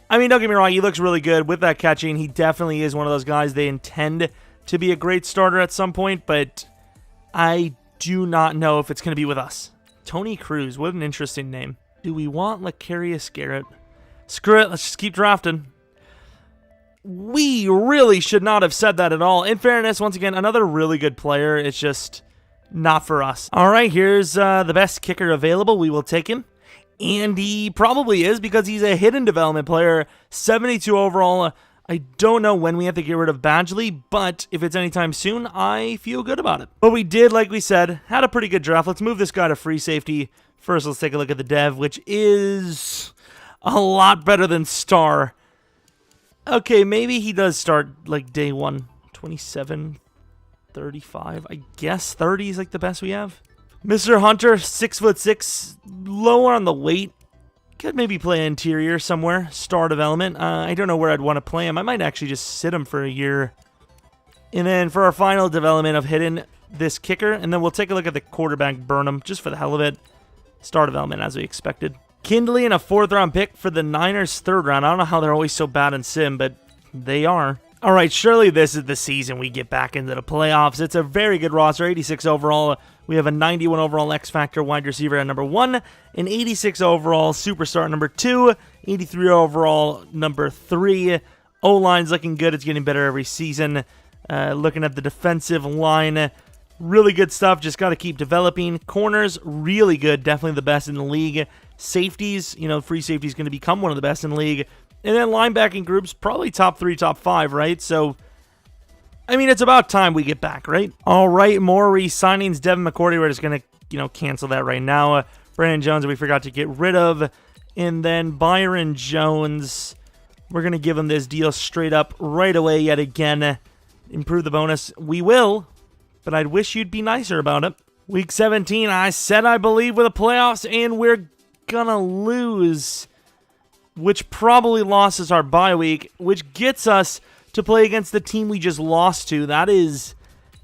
Speaker 1: I mean, don't get me wrong, he looks really good with that catching. He definitely is one of those guys they intend to be a great starter at some point, but I do not know if it's going to be with us. Tony Cruz, what an interesting name. Do we want Lecarius Garrett? Screw it, let's just keep drafting. We really should not have said that at all. In fairness, once again, another really good player. It's just not for us. All right, here's the best kicker available. We will take him. And he probably is because he's a hidden development player. 72 overall. I don't know when we have to get rid of Badgley, but if it's anytime soon, I feel good about it. But we did, like we said, had a pretty good draft. Let's move this guy to free safety. First, let's take a look at the dev, which is a lot better than star. Okay, maybe he does start like day 1. 27, 35. I guess 30 is like the best we have. Mr. Hunter, 6'6", lower on the weight. Could maybe play interior somewhere. Star development. I don't know where I'd want to play him. I might actually just sit him for a year. And then for our final development of hidden, this kicker. And then we'll take a look at the quarterback, Burnham, just for the hell of it. Star development as we expected. Kindley and a 4th round pick for the Niners 3rd round. I don't know how they're always so bad in sim, but they are. All right, surely this is the season we get back into the playoffs. It's a very good roster, 86 overall. We have a 91 overall X-Factor wide receiver at number 1, an 86 overall superstar at number 2, 83 overall number 3. O-line's looking good. It's getting better every season. Looking at the defensive line, really good stuff. Just got to keep developing. Corners, really good. Definitely the best in the league. Safeties, free safety is going to become one of the best in the league. And then linebacking groups, probably top 3, top 5, right? So, I mean, it's about time we get back, right? All right, more re-signings. Devin McCourty, we're just going to, cancel that right now. Brandon Jones, we forgot to get rid of. And then Byron Jones, we're going to give him this deal straight up right away yet again. Improve the bonus. We will, but I'd wish you'd be nicer about it. Week 17, I said I believe with the playoffs, and we're going to lose, which probably losses our bye week, which gets us to play against the team we just lost to. That is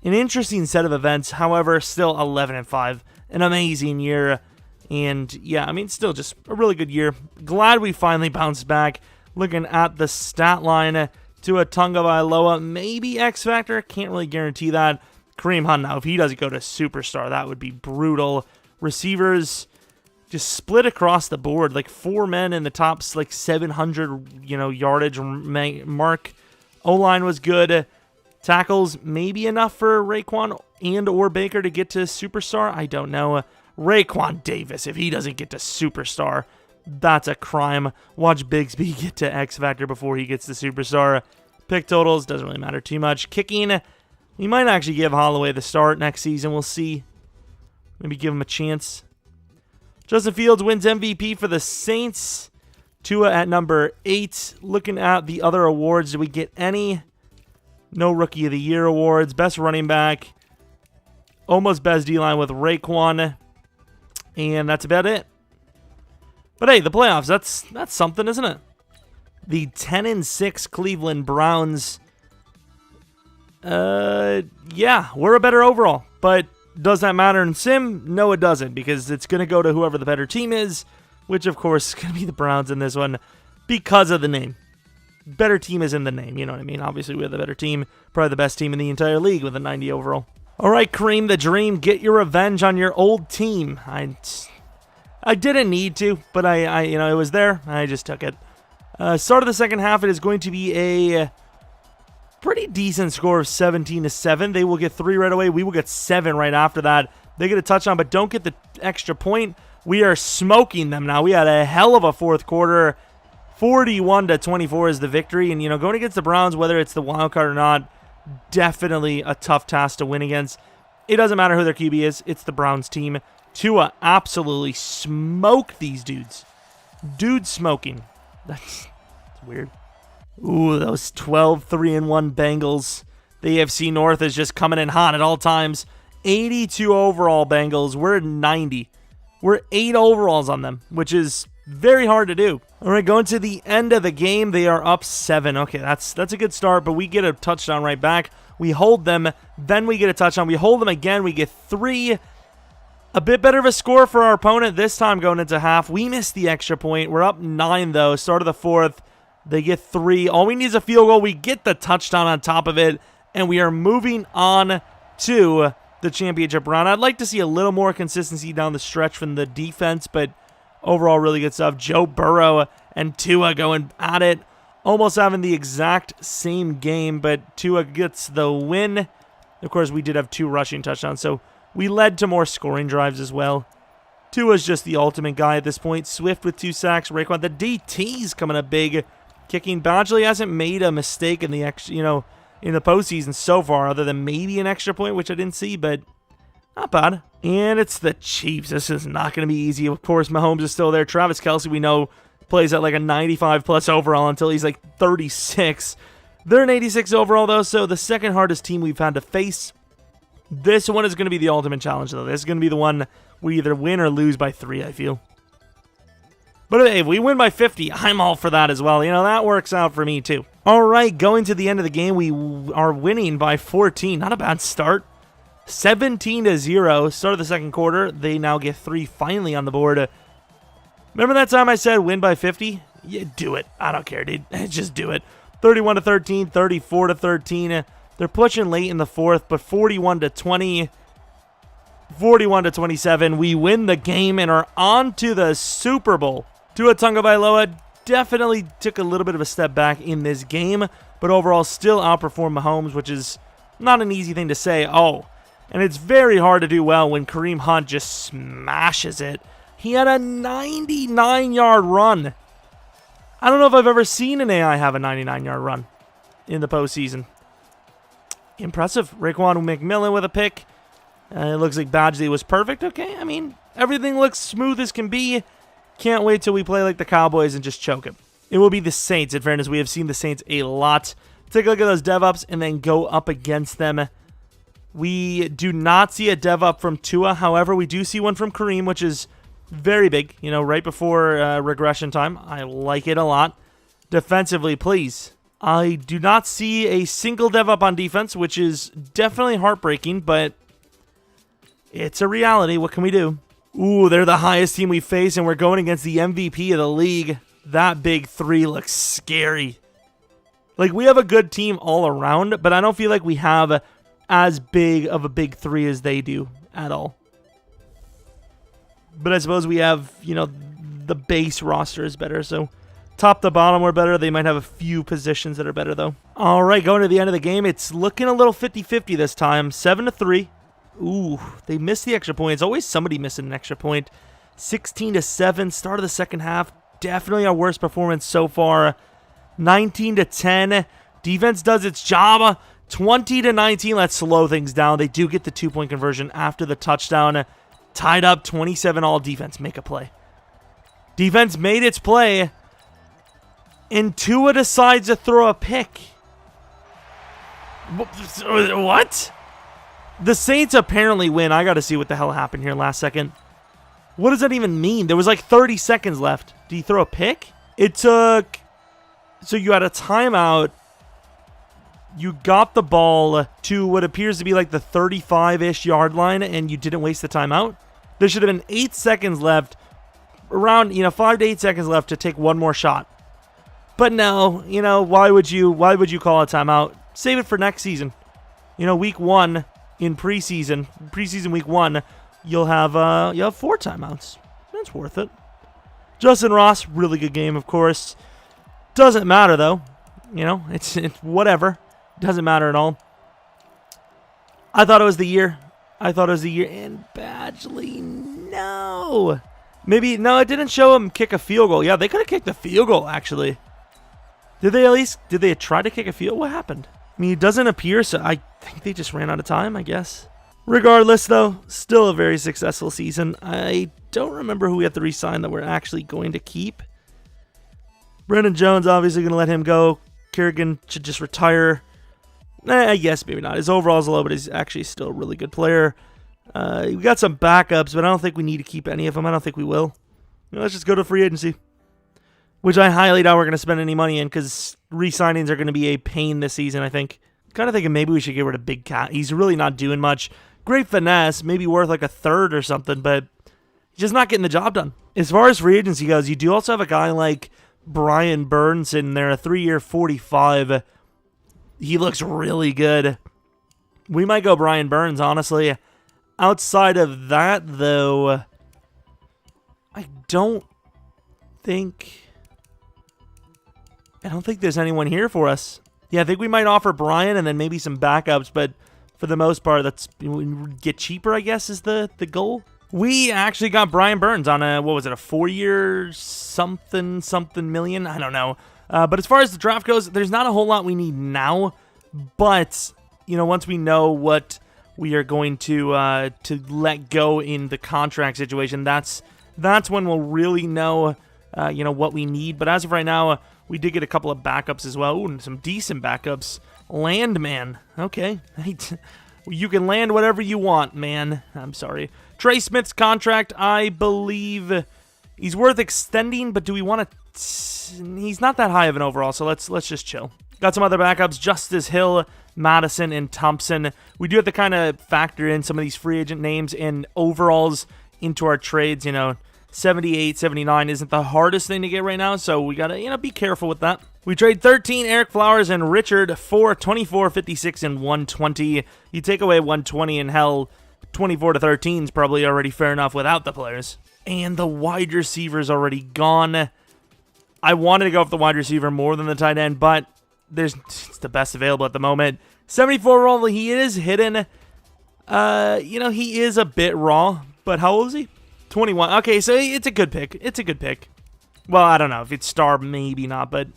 Speaker 1: an interesting set of events. However, still 11-5, an amazing year. And yeah, I mean, still just a really good year. Glad we finally bounced back. Looking at the stat line, Tua Tagovailoa, maybe X Factor. Can't really guarantee that. Kareem Hunt, now, if he doesn't go to superstar, that would be brutal. Receivers just split across the board. Like 4 men in the top, like 700, yardage mark. O-line was good. Tackles, maybe enough for Raekwon and or Baker to get to superstar. I don't know. Raekwon Davis, if he doesn't get to superstar, that's a crime. Watch Bigsby get to X Factor before he gets to superstar. Pick totals, doesn't really matter too much. Kicking, we might actually give Holloway the start next season. We'll see. Maybe give him a chance. Justin Fields wins MVP for the Saints. Tua at number 8. Looking at the other awards, did we get any? No Rookie of the Year awards. Best running back. Almost best D-line with Raekwon. And that's about it. But hey, the playoffs, that's something, isn't it? The 10-6 Cleveland Browns. Yeah, we're a better overall. But does that matter in Sim? No, it doesn't, because it's going to go to whoever the better team is, which, of course, is going to be the Browns in this one because of the name. Better team is in the name, you know what I mean? Obviously, we have the better team, probably the best team in the entire league with a 90 overall. All right, Kareem the Dream, get your revenge on your old team. I didn't need to, but I it was there. I just took it. Start of the second half, it is going to be a pretty decent score of 17-7. They will get 3 right away. We will get 7 right after that. They get a touchdown, but don't get the extra point. We are smoking them now. We had a hell of a fourth quarter. 41-24 is the victory. And, going against the Browns, whether it's the wild card or not, definitely a tough task to win against. It doesn't matter who their QB is. It's the Browns team. Tua absolutely smoked these dudes. Dude smoking. That's weird. Ooh, those 12-3-1 Bengals. The AFC North is just coming in hot at all times. 82 overall Bengals. We're at 90. We're 8 overalls on them, which is very hard to do. All right, going to the end of the game, they are up 7. Okay, that's a good start, but we get a touchdown right back. We hold them, then we get a touchdown. We hold them again, we get 3. A bit better of a score for our opponent this time going into half. We missed the extra point. We're up 9, though. Start of the fourth. They get 3. All we need is a field goal. We get the touchdown on top of it, and we are moving on to the championship round. I'd like to see a little more consistency down the stretch from the defense, but overall, really good stuff. Joe Burrow and Tua going at it, almost having the exact same game, but Tua gets the win. Of course, we did have 2 rushing touchdowns, so we led to more scoring drives as well. Tua's just the ultimate guy at this point. Swift with 2 sacks. Raekwon, the DT's coming up big. Kicking. Badgley hasn't made a mistake in the in the postseason so far, other than maybe an extra point, which I didn't see, but not bad. And it's the Chiefs. This is not going to be easy. Of course, Mahomes is still there. Travis Kelce, we know, plays at like a 95-plus overall until he's like 36. They're an 86 overall, though, so the second hardest team we've had to face. This one is going to be the ultimate challenge, though. This is going to be the one we either win or lose by 3, I feel. But hey, if we win by 50, I'm all for that as well. That works out for me, too. All right, going to the end of the game, we are winning by 14. Not a bad start. 17-0. Start of the second quarter. They now get 3 finally on the board. Remember that time I said win by 50? Yeah, do it. I don't care, dude. Just do it. 31-13, 34-13. They're pushing late in the fourth, but 41-20, 41-27. We win the game and are on to the Super Bowl. Tua Tagovailoa definitely took a little bit of a step back in this game, but overall still outperformed Mahomes, which is not an easy thing to say. And it's very hard to do well when Kareem Hunt just smashes it. He had a 99-yard run. I don't know if I've ever seen an AI have a 99-yard run in the postseason. Impressive. Raekwon McMillan with a pick. It looks like Badgley was perfect. Okay, I mean, everything looks smooth as can be. Can't wait till we play like the Cowboys and just choke it. It will be the Saints. In fairness, we have seen the Saints a lot. Take a look at those dev ups and then go up against them. We do not see a dev up from Tua. However, we do see one from Kareem, which is very big. Right before regression time. I like it a lot. Defensively, please. I do not see a single dev up on defense, which is definitely heartbreaking, but it's a reality. What can we do? Ooh, they're the highest team we face, and we're going against the MVP of the league. That big three looks scary. Like, we have a good team all around, but I don't feel like we have as big of a big three as they do at all. But I suppose we have, you know, the base roster is better, so top to bottom we're better. They might have a few positions that are better, though. All right, going to the end of the game, it's looking a little 50-50 this time. 7-3. Ooh, they missed the extra point. It's always somebody missing an extra point. 16-7, start of the second half. Definitely our worst performance so far. 19-10. Defense does its job. 20-19. Let's slow things down. They do get the 2-point conversion after the touchdown. Tied up 27 all. Defense make a play. Defense made its play. And Tua decides to throw a pick. What? The Saints apparently win. I got to see what the hell happened here last second. What does that even mean? There was like 30 seconds left. Did he throw a pick? It took... So you had a timeout. You got the ball to what appears to be like the 35-ish yard line, and you didn't waste the timeout. There should have been 8 seconds left. Around, 5 to 8 seconds left to take one more shot. But no, why would you call a timeout? Save it for next season. Week 1 in preseason week 1, you'll have 4 timeouts. That's worth it. Justin Ross, really good game, of course. Doesn't matter though. It's whatever. Doesn't matter at all. I thought it was the year. And Badgley, no. No, it didn't show him kick a field goal. Yeah, they could have kicked the field goal, actually. Did they try to kick a field? What happened? It doesn't appear so. I think they just ran out of time, I guess. Regardless, though, still a very successful season. I don't remember who we have to re-sign that we're actually going to keep. Brendon Jones, obviously going to let him go. Kerrigan should just retire. I guess maybe not. His overall is low, but he's actually still a really good player. We got some backups, but I don't think we need to keep any of them. I don't think we will. Let's just go to free agency, which I highly doubt we're going to spend any money in because re-signings are going to be a pain this season, I think. Kind of thinking maybe we should get rid of Big Cat. He's really not doing much. Great finesse, maybe worth like a third or something, but he's just not getting the job done. As far as free agency goes, you do also have a guy like Brian Burns in there, a 3-year 45. He looks really good. We might go Brian Burns, honestly. Outside of that, though, I don't think there's anyone here for us. Yeah, I think we might offer Brian and then maybe some backups, but for the most part, get cheaper, I guess, is the goal. We actually got Brian Burns on a 4-year something million? I don't know. But as far as the draft goes, there's not a whole lot we need now. But, once we know what we are going to let go in the contract situation, that's when we'll really know, what we need. But as of right now, we did get a couple of backups as well. Ooh, and some decent backups. Landman. Okay. You can land whatever you want, man. I'm sorry. Trey Smith's contract, I believe he's worth extending, but do we want to... He's not that high of an overall, so let's just chill. Got some other backups. Justice Hill, Madison, and Thompson. We do have to kind of factor in some of these free agent names and overalls into our trades. 78, 79 isn't the hardest thing to get right now, so we got to, be careful with that. We trade 13 Eric Flowers and Richard for 24, 56, and 120. You take away 120 and hell, 24 to 13 is probably already fair enough without the players. And the wide receiver's already gone. I wanted to go with the wide receiver more than the tight end, but it's the best available at the moment. 74 roll, he is hidden. He is a bit raw, but how old is he? 21. Okay, so it's a good pick. Well, I don't know. If it's star, maybe not, but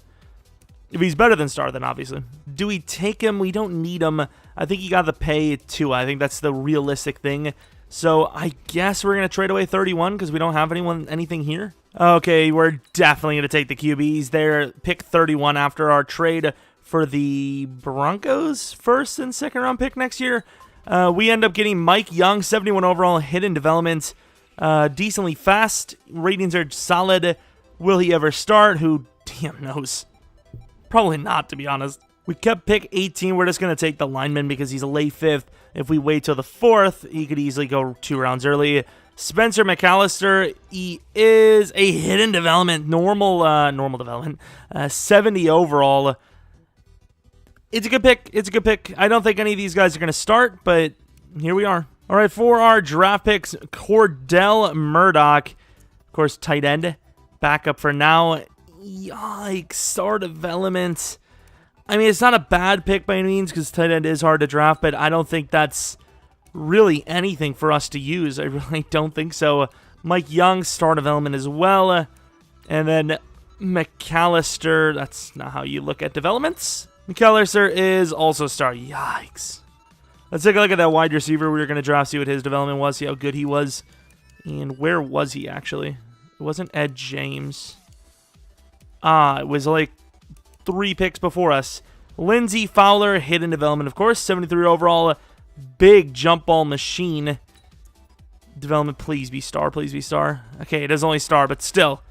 Speaker 1: if he's better than star, then obviously. Do we take him? We don't need him. I think you got to pay Tua. I think that's the realistic thing. So I guess we're going to trade away 31 because we don't have anything here. Okay, we're definitely going to take the QBs there. Pick 31 after our trade for the Broncos first and second round pick next year. We end up getting Mike Young, 71 overall, hidden development. Decently fast. Ratings are solid. Will he ever start? Who damn knows? Probably not, to be honest. We kept pick 18. We're just going to take the lineman because he's a late 5th. If we wait till the 4th, he could easily go 2 rounds early. Spencer McAllister, he is a hidden development, normal development, 70 overall. It's a good pick. It's a good pick. I don't think any of these guys are going to start, but here we are. All right, for our draft picks, Cordell Murdoch, of course, tight end, backup for now. Yikes, star development. I mean, it's not a bad pick by any means because tight end is hard to draft, but I don't think that's really anything for us to use. I really don't think so. Mike Young, star development as well. And then McAllister, that's not how you look at developments. McAllister is also star. Yikes. Let's take a look at that wide receiver we were going to draft, see what his development was, see how good he was. And where was he, actually? It wasn't Ed James. It was like 3 picks before us. Lindsey Fowler, hidden development, of course. 73 overall. Big jump ball machine. Development, please be star, please be star. Okay, it is only star, but still.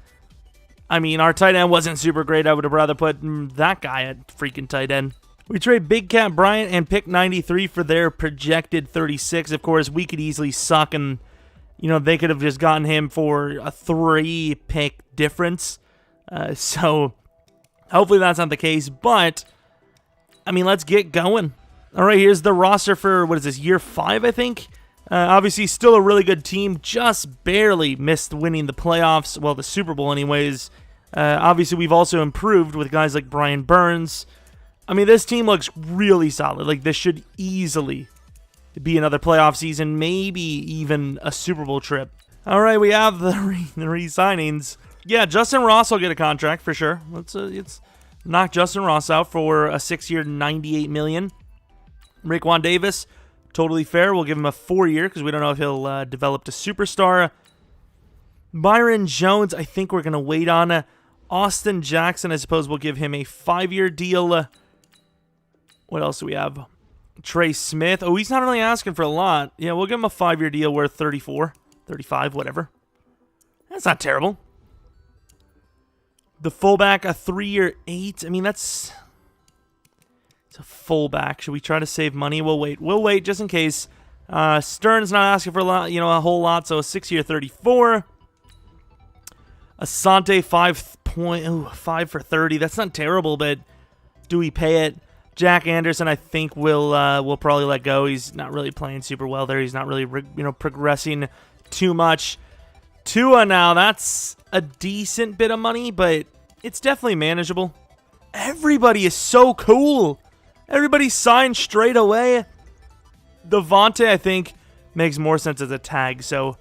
Speaker 1: I mean, our tight end wasn't super great. I would have rather put that guy at freaking tight end. We trade Big Cat Bryant and pick 93 for their projected 36. Of course, we could easily suck, and they could have just gotten him for a 3-pick difference. So hopefully that's not the case, but I mean, let's get going. All right, here's the roster for, what is this, year 5, I think? Obviously, still a really good team. Just barely missed winning the playoffs. Well, the Super Bowl anyways. Obviously, we've also improved with guys like Brian Burns. I mean, this team looks really solid. Like, this should easily be another playoff season, maybe even a Super Bowl trip. All right, we have the re-signings. Yeah, Justin Ross will get a contract for sure. Let's knock Justin Ross out for a 6-year, $98 million. Raekwon Davis, totally fair. We'll give him a 4-year because we don't know if he'll develop to superstar. Byron Jones, I think we're going to wait on. Austin Jackson, I suppose we'll give him a 5-year deal. What else do we have? Trey Smith. Oh, he's not really asking for a lot. Yeah, we'll give him a 5-year deal worth 34, 35, whatever. That's not terrible. The fullback, a 3-year, 8. I mean, it's a fullback. Should we try to save money? We'll wait. We'll wait just in case. Stern's not asking for a lot, a whole lot. So a 6-year, 34. Asante, 5 for 30. That's not terrible, but do we pay it? Jack Anderson, I think we'll probably let go. He's not really playing super well there. He's not really progressing too much. Tua now, that's a decent bit of money, but it's definitely manageable. Everybody is so cool. Everybody signed straight away. Devontae, I think, makes more sense as a tag, so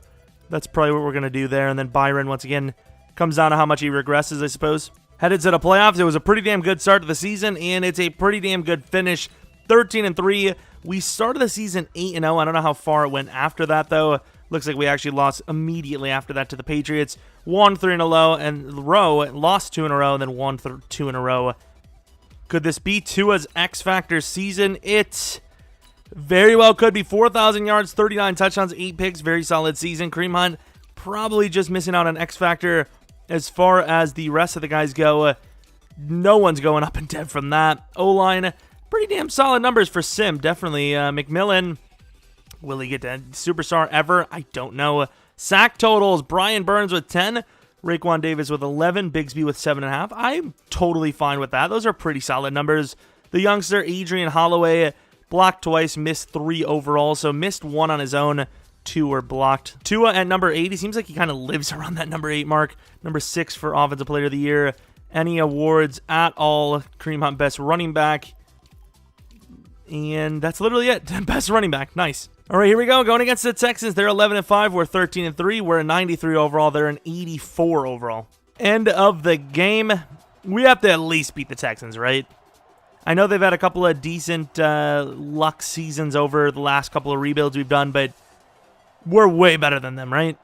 Speaker 1: that's probably what we're going to do there. And then Byron, once again, comes down to how much he regresses, I suppose. Headed to the playoffs, it was a pretty damn good start to the season, and it's a pretty damn good finish. 13-3. We started the season 8-0. I don't know how far it went after that, though. Looks like we actually lost immediately after that to the Patriots. Won 3 in a row, lost 2 in a row, and then won 2 in a row. Could this be Tua's X Factor season? It very well could be. 4,000 yards, 39 touchdowns, 8 picks. Very solid season. Kareem Hunt probably just missing out on X Factor. As far as the rest of the guys go, no one's going up and dead from that. O-line, pretty damn solid numbers for Sim. Definitely. McMillan, will he get to superstar ever? I don't know. Sack totals, Brian Burns with 10. Raekwon Davis with 11, Bigsby with 7.5. I'm totally fine with that. Those are pretty solid numbers. The youngster, Adrian Holloway, blocked twice, missed 3 overall, so missed 1 on his own. 2 were blocked. Tua at number 8, he seems like he kind of lives around that number 8 mark. Number 6 for Offensive Player of the Year. Any awards at all. Kareem Hunt, best running back. And that's literally it. Best running back. Nice. All right, here we go. Going against the Texans. They're 11-5. We're 13-3. We're a 93 overall. They're an 84 overall. End of the game. We have to at least beat the Texans, right? I know they've had a couple of decent luck seasons over the last couple of rebuilds we've done, but we're way better than them, right?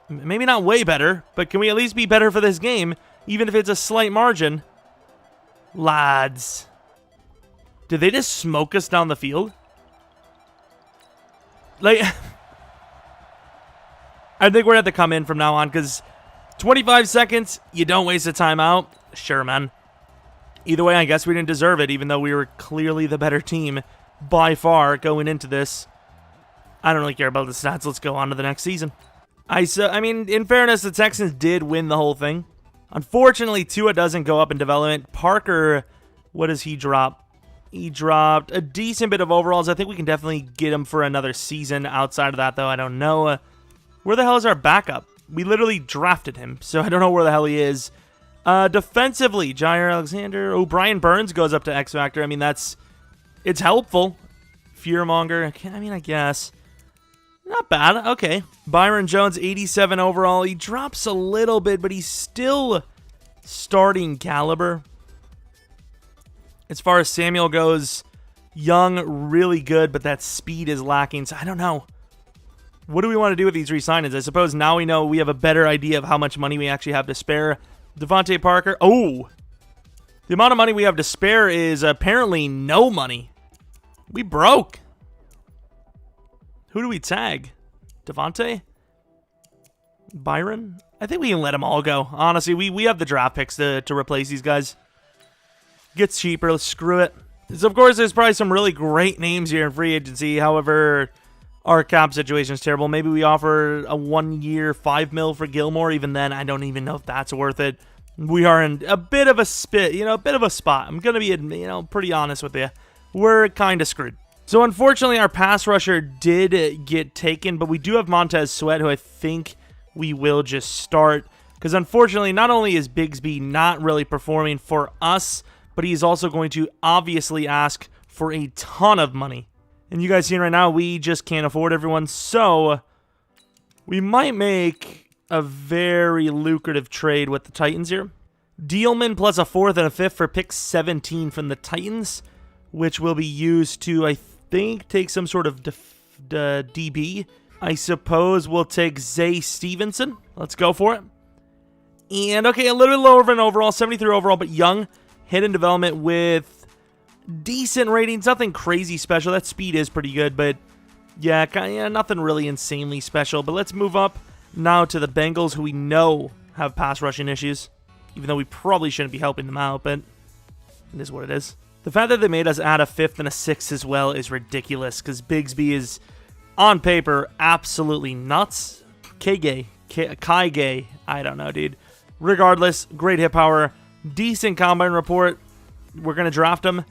Speaker 1: Maybe not way better, but can we at least be better for this game, even if it's a slight margin? Lads. Did they just smoke us down the field? Like, I think we're going to have to come in from now on, because 25 seconds, you don't waste a timeout. Sure, man. Either way, I guess we didn't deserve it, even though we were clearly the better team by far going into this. I don't really care about the stats. Let's go on to the next season. I mean, in fairness, the Texans did win the whole thing. Unfortunately, Tua doesn't go up in development. Parker, what does he drop? He dropped a decent bit of overalls. I think we can definitely get him for another season. Outside of that, though, I don't know. Where the hell is our backup? We literally drafted him, so I don't know where the hell he is. Defensively, Jair Alexander. Oh, Brian Burns goes up to X Factor. I mean, it's helpful. Fearmonger, I mean, I guess. Not bad. Okay. Byron Jones, 87 overall. He drops a little bit, but he's still starting caliber. As far as Samuel goes, young, really good, but that speed is lacking. So I don't know. What do we want to do with these re-signings? I suppose now we know we have a better idea of how much money we actually have to spare. Devontae Parker. Oh! The amount of money we have to spare is apparently no money. We broke. Who do we tag? Devontae? Byron? I think we can let them all go. Honestly, we have the draft picks to replace these guys. Gets cheaper. Let's screw it. So, of course, there's probably some really great names here in free agency. However, our cap situation is terrible. Maybe we offer a 1 year, $5 million for Gilmore. Even then, I don't even know if that's worth it. We are in a bit of a a bit of a spot. I'm going to be, pretty honest with you. We're kind of screwed. So, unfortunately, our pass rusher did get taken, but we do have Montez Sweat, who I think we will just start. Because, unfortunately, not only is Bigsby not really performing for us, but he's also going to obviously ask for a ton of money. And you guys see right now, we just can't afford everyone. So, we might make a very lucrative trade with the Titans here. Dealman plus a 4th and a 5th for pick 17 from the Titans, which will be used to, I think, take some sort of DB. I suppose we'll take Zay Stevenson. Let's go for it. And, okay, a little bit lower of an overall, 73 overall, but young. Hidden development with decent ratings. Nothing crazy special. That speed is pretty good, but yeah, nothing really insanely special. But let's move up now to the Bengals, who we know have pass rushing issues, even though we probably shouldn't be helping them out, but it is what it is. The fact that they made us add a 5th and a 6th as well is ridiculous, because Bigsby is, on paper, absolutely nuts. Kai Gay, I don't know, dude. Regardless, great hit power, decent combine report. We're going to draft him.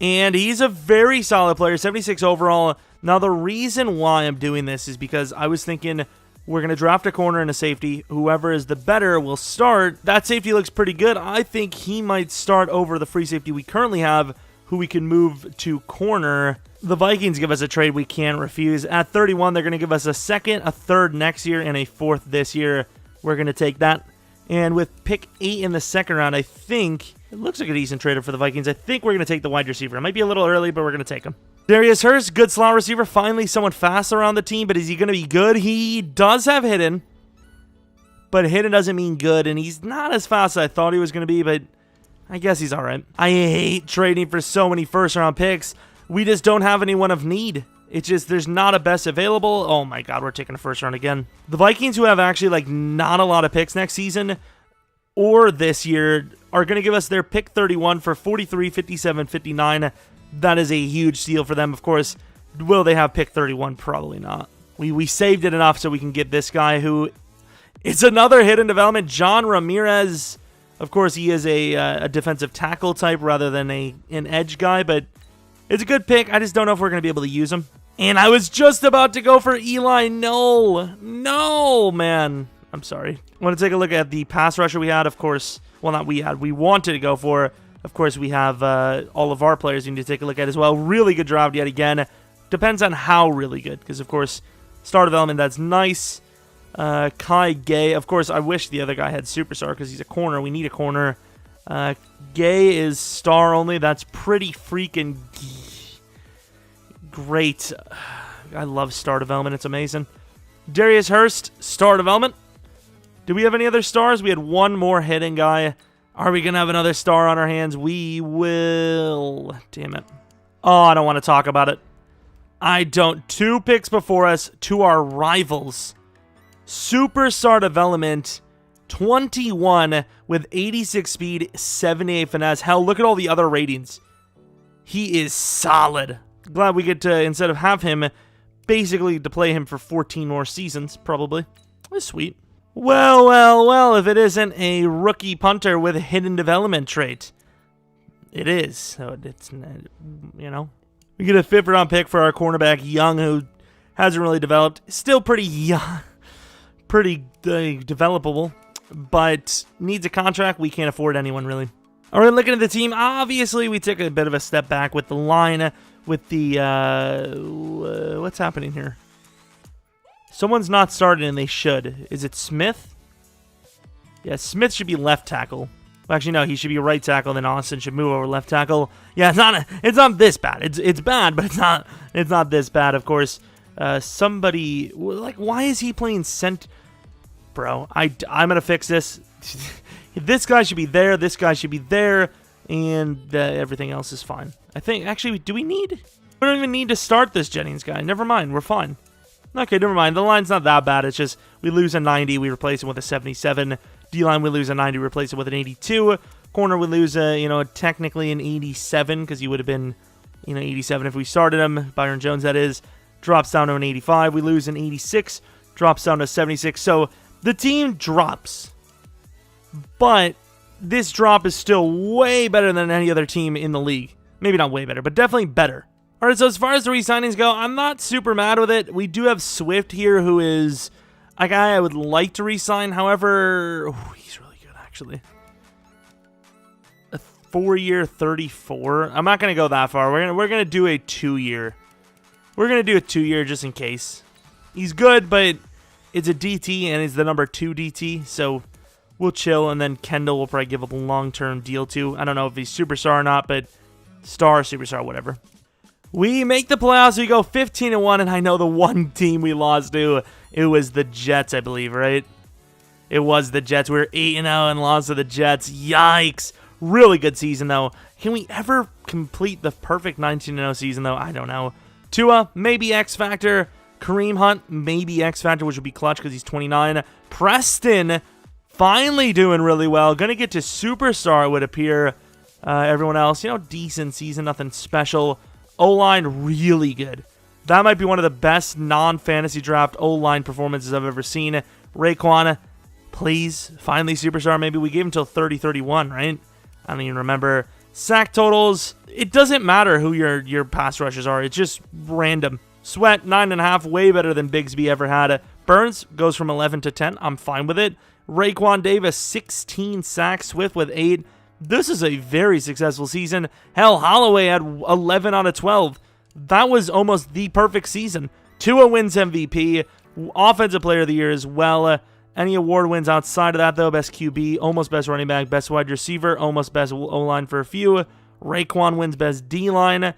Speaker 1: And he's a very solid player, 76 overall. Now, the reason why I'm doing this is because I was thinking we're going to draft a corner and a safety. Whoever is the better will start. That safety looks pretty good. I think he might start over the free safety we currently have, who we can move to corner. The Vikings give us a trade we can't refuse. At 31, they're going to give us a 2nd, a 3rd next year, and a 4th this year. We're going to take that. And with pick 8 in the 2nd round, I think it looks like a decent trader for the Vikings. I think we're going to take the wide receiver. It might be a little early, but we're going to take him. Darius Hurst, good slot receiver. Finally, someone fast around the team, but is he going to be good? He does have hidden, but hidden doesn't mean good, and he's not as fast as I thought he was going to be, but I guess he's all right. I hate trading for so many first-round picks. We just don't have anyone of need. It's just there's not a best available. Oh my God, we're taking a first round again. The Vikings, who have actually not a lot of picks next season or this year, are going to give us their pick 31 for 43, 57, 59. That is a huge steal for them. Of course, will they have pick 31? Probably not. We saved it enough so we can get this guy, who it's another hidden development, John Ramirez. Of course, he is a defensive tackle type rather than an edge guy, but it's a good pick. I just don't know if we're going to be able to use him. And I was just about to go for Eli. No, man. I'm sorry. I want to take a look at the pass rusher we had, of course. Well, not we had. We wanted to go for. Of course, we have all of our players you need to take a look at as well. Really good draft yet again. Depends on how really good, because, of course, star development, that's nice. Kai Gay. Of course, I wish the other guy had superstar because he's a corner. We need a corner. Gay is star only. That's pretty freaking great. I love star development. It's amazing. Darius Hurst, star development. Do we have any other stars? We had one more hidden guy. Are we going to have another star on our hands? We will. Damn it. Oh, I don't want to talk about it. I don't. 2 picks before us to our rivals. Superstar development, 21 with 86 speed, 78 finesse. Hell, look at all the other ratings. He is solid. Glad we get to, instead of have him basically to play him for 14 more seasons, probably. That's sweet. Well, well, well, if it isn't a rookie punter with a hidden development trait. It is. So it's, you know. We get a 5th round pick for our cornerback, Young, who hasn't really developed. Still pretty young, pretty developable, but needs a contract. We can't afford anyone, really. All right, looking at the team, obviously we took a bit of a step back with the line, with the, what's happening here? Someone's not starting, and they should. Is it Smith? Yeah, Smith should be left tackle. Well, actually, no, he should be right tackle, then Austin should move over left tackle. Yeah, it's not this bad. It's bad, but it's not this bad, of course. Somebody, like, why is he playing Bro, I'm going to fix this. This guy should be there, this guy should be there, and everything else is fine. I think, actually, do we need? We don't even need to start this Jennings guy. Never mind, we're fine. Okay, never mind. The line's not that bad. It's just we lose a 90, we replace him with a 77. D-line, we lose a 90, replace it with an 82. Corner, we lose technically an 87 because he would have been, 87 if we started him. Byron Jones, that is, drops down to an 85. We lose an 86, drops down to 76. So the team drops, but this drop is still way better than any other team in the league. Maybe not way better, but definitely better. All right, so as far as the re-signings go, I'm not super mad with it. We do have Swift here, who is a guy I would like to re-sign. However, he's really good, actually. A 4-year, 34. I'm not going to go that far. We're gonna do a 2-year. We're going to do a 2-year just in case. He's good, but it's a DT, and he's the number 2 DT, so we'll chill, and then Kendall will probably give up a long-term deal to. I don't know if he's superstar or not, but star, superstar, whatever. We make the playoffs, we go 15-1, and I know the one team we lost to, it was the Jets, I believe, right? It was the Jets. We were 8-0 and lost to the Jets. Yikes. Really good season, though. Can we ever complete the perfect 19-0 season, though? I don't know. Tua, maybe X Factor. Kareem Hunt, maybe X Factor, which would be clutch because he's 29. Preston, finally doing really well. Going to get to superstar, it would appear. Everyone else, decent season, nothing special. O-line, really good. That might be one of the best non-fantasy draft O-line performances I've ever seen. Raekwon, please, finally superstar. Maybe we gave him until 30-31, right? I don't even remember. Sack totals, it doesn't matter who your pass rushers are. It's just random. Sweat, 9.5, way better than Bigsby ever had. Burns goes from 11 to 10. I'm fine with it. Raekwon Davis, 16 sacks. Swift with 8. This is a very successful season. Hell, Holloway had 11 out of 12. That was almost the perfect season. Tua wins MVP. Offensive Player of the Year as well. Any award wins outside of that, though. Best QB, almost best running back, best wide receiver, almost best O-line for a few. Raekwon wins best D-line.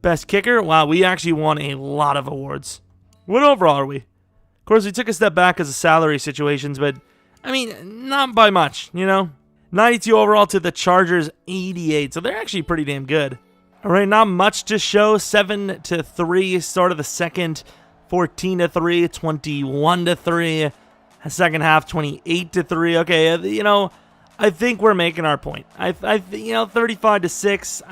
Speaker 1: Best kicker. Wow, we actually won a lot of awards. What overall are we? Of course, we took a step back because of salary situations, but, not by much, 92 overall to the Chargers, 88. So they're actually pretty damn good. All right, not much to show. 7-3, start of the second. 14-3, 21-3. Second half, 28-3. Okay, I think we're making our point. 35-6.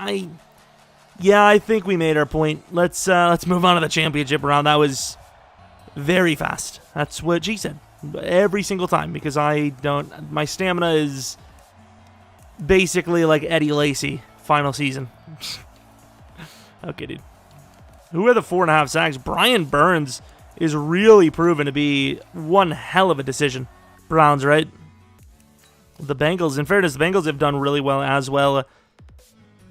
Speaker 1: I think we made our point. Let's move on to the championship round. That was very fast. That's what G said every single time because my stamina is basically like Eddie Lacy final season. Okay, dude. Who are the 4.5 sacks? Brian Burns is really proven to be one hell of a decision. Browns, right? The Bengals. In fairness, the Bengals have done really well as well.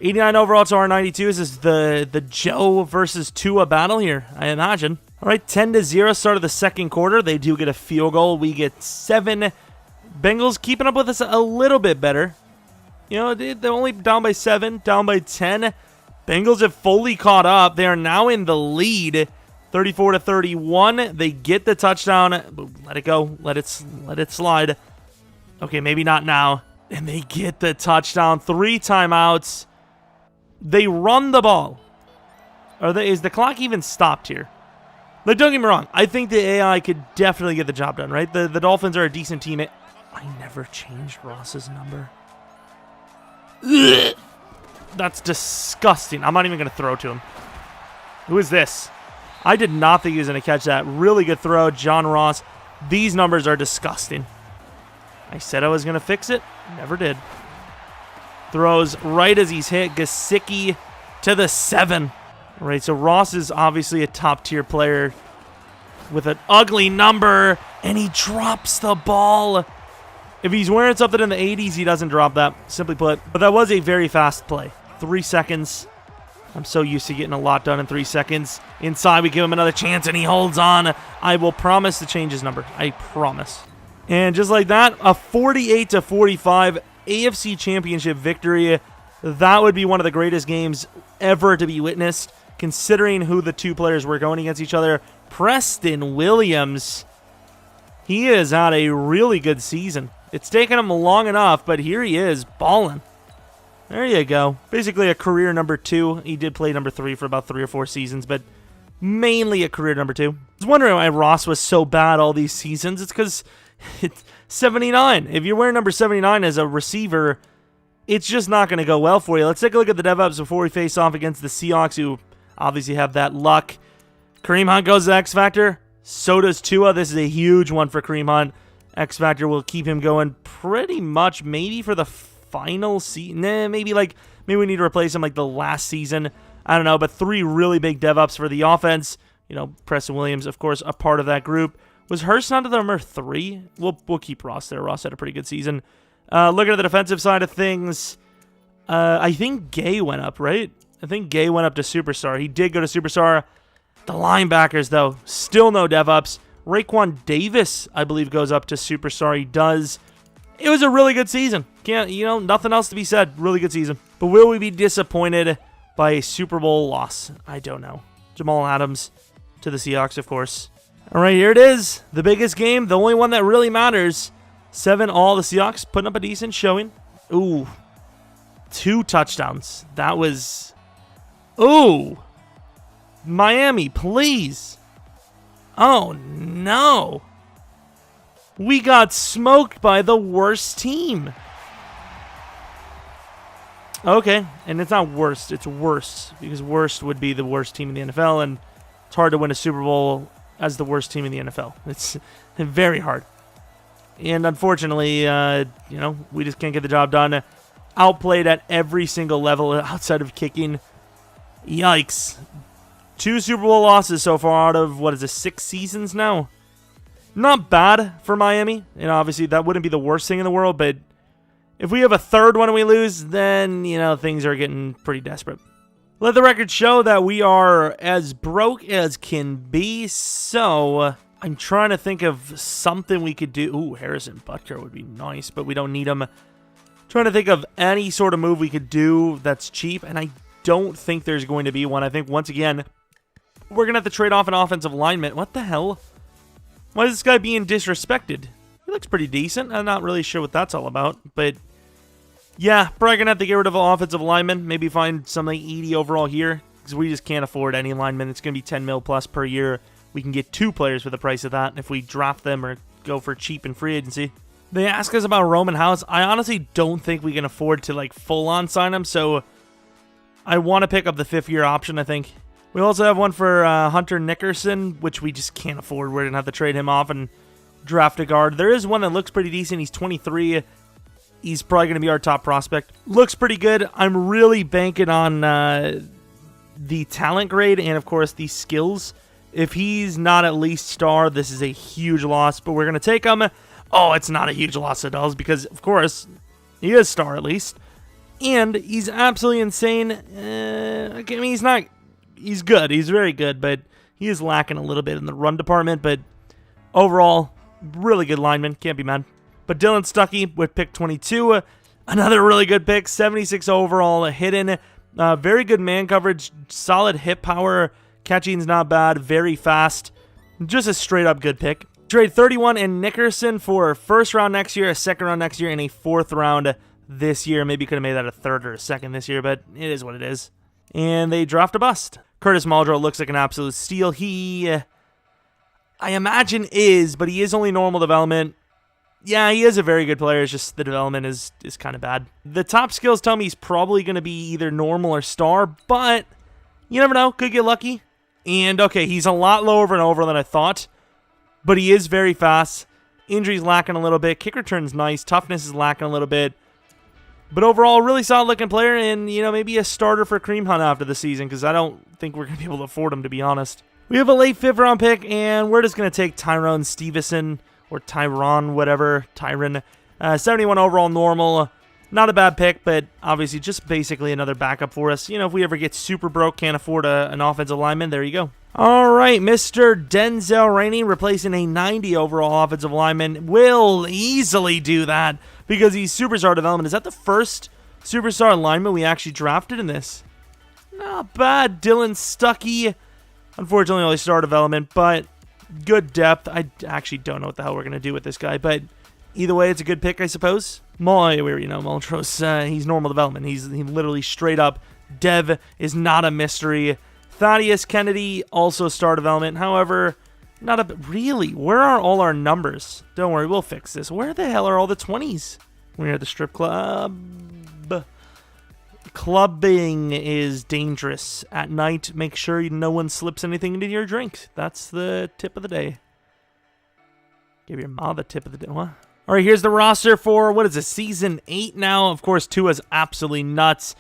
Speaker 1: 89 overall to our 92. This is the Joe versus Tua battle here, I imagine. All right, 10-0 start of the second quarter. They do get a field goal. We get 7. Bengals keeping up with us a little bit better. They're only down by 7, down by 10. Bengals have fully caught up. They are now in the lead, 34-31. They get the touchdown. Let it go. Let it slide. Okay, maybe not now. And they get the touchdown. 3 timeouts. They run the ball. Is the clock even stopped here? Like, don't get me wrong. I think the AI could definitely get the job done, right? The Dolphins are a decent team. I never changed Ross's number. Ugh. That's disgusting. I'm not even going to throw to him. Who is this? I did not think he was going to catch that. Really good throw, John Ross. These numbers are disgusting. I said I was going to fix it. Never did. Throws right as he's hit. Gesicki to the 7. All right, so Ross is obviously a top-tier player with an ugly number, and he drops the ball. If he's wearing something in the 80s, he doesn't drop that, simply put. But that was a very fast play. 3 seconds. I'm so used to getting a lot done in 3 seconds. Inside, we give him another chance, and he holds on. I will promise to change his number. I promise. And just like that, a 48-45 AFC Championship victory. That would be one of the greatest games ever to be witnessed, considering who the two players were going against each other. Preston Williams, he has had a really good season. It's taken him long enough, but here he is, balling. There you go. Basically a career number 2. He did play number 3 for about 3 or 4 seasons, but mainly a career number 2. I was wondering why Ross was so bad all these seasons. It's because it's 79. If you're wearing number 79 as a receiver, it's just not going to go well for you. Let's take a look at the dev ups before we face off against the Seahawks, who obviously have that luck. Kareem Hunt goes to X Factor. So does Tua. This is a huge one for Kareem Hunt. X Factor will keep him going pretty much maybe for the final season. Maybe we need to replace him like the last season. I don't know, but 3 really big dev ups for the offense. You know, Preston Williams, of course, a part of that group. Was Hurst not to the number 3? We'll keep Ross there. Ross had a pretty good season. Looking at the defensive side of things, I think Gay went up, right? I think Gay went up to Superstar. He did go to Superstar. The linebackers, though, still no dev ups. Raekwon Davis, I believe, goes up to Superstar. He does. It was a really good season. Nothing else to be said. Really good season. But will we be disappointed by a Super Bowl loss? I don't know. Jamal Adams to the Seahawks, of course. All right, here it is. The biggest game, the only one that really matters. 7-all. The Seahawks putting up a decent showing. Ooh. 2 touchdowns. That was... Ooh. Miami, please. Oh, no. We got smoked by the worst team. Okay, and it's not worst, it's worse, because worst would be the worst team in the NFL, and it's hard to win a Super Bowl as the worst team in the NFL. It's very hard. And unfortunately, we just can't get the job done. Outplayed at every single level outside of kicking. Yikes. 2 Super Bowl losses so far out of, 6 seasons now? Not bad for Miami, and obviously that wouldn't be the worst thing in the world, but if we have a 3rd one and we lose, then, things are getting pretty desperate. Let the record show that we are as broke as can be, so I'm trying to think of something we could do. Ooh, Harrison Butker would be nice, but we don't need him. Trying to think of any sort of move we could do that's cheap, and I don't think there's going to be one. I think, once again, we're going to have to trade off an offensive lineman. What the hell? Why is this guy being disrespected? He looks pretty decent. I'm not really sure what that's all about, but yeah, probably going to have to get rid of an offensive lineman. Maybe find something 80 overall here, because we just can't afford any linemen. It's going to be 10 mil plus per year. We can get 2 players for the price of that if we draft them or go for cheap in free agency. They ask us about Roman House. I honestly don't think we can afford to full-on sign him, so I want to pick up the 5th-year option, I think. We also have one for Hunter Nickerson, which we just can't afford. We're going to have to trade him off and draft a guard. There is one that looks pretty decent. He's 23. He's probably going to be our top prospect. Looks pretty good. I'm really banking on the talent grade and, of course, the skills. If he's not at least star, this is a huge loss, but we're going to take him. Oh, it's not a huge loss at all because, of course, he is star at least. And he's absolutely insane. I mean, he's not... He's good. He's very good, but he is lacking a little bit in the run department. But overall, really good lineman. Can't be mad. But Dylan Stuckey with pick 22. Another really good pick. 76 overall. Hidden. Very good man coverage. Solid hip power. Catching's not bad. Very fast. Just a straight up good pick. Trade 31 and Nickerson for 1st round next year, a 2nd round next year, and a 4th round this year. Maybe could have made that a 3rd or a 2nd this year, but it is what it is. And they draft a bust. Curtis Muldrow looks like an absolute steal. He, I imagine, is, but he is only normal development. Yeah, he is a very good player. It's just the development is kind of bad. The top skills tell me he's probably going to be either normal or star, but you never know. Could get lucky. And, okay, he's a lot lower of an overall than I thought, but he is very fast. Injuries lacking a little bit. Kick return's nice. Toughness is lacking a little bit. But overall, really solid-looking player, and, maybe a starter for Kareem Hunt after the season, because I don't think we're going to be able to afford him, to be honest. We have a late 5th-round pick, and we're just going to take Tyrone Stevenson, or Tyron, whatever, Tyron. 71 overall normal. Not a bad pick, but obviously just basically another backup for us. If we ever get super broke, can't afford an offensive lineman, there you go. All right, Mr. Denzel Rainey replacing a 90 overall offensive lineman will easily do that because he's superstar development. Is that the first superstar lineman we actually drafted in this? Not bad. Dylan Stuckey. Unfortunately, only star development, but good depth. I actually don't know what the hell we're going to do with this guy, but either way, it's a good pick, I suppose. Muldrow, he's normal development. He literally straight up. Dev is not a mystery. Thaddeus Kennedy, also star development. However, really, where are all our numbers? Don't worry, we'll fix this. Where the hell are all the 20s? We're at the strip club. Clubbing is dangerous. At night, make sure no one slips anything into your drink. That's the tip of the day. Give your mom the tip of the day. What? All right, here's the roster for, what is it, Season 8 now? Of course, Tua's absolutely nuts.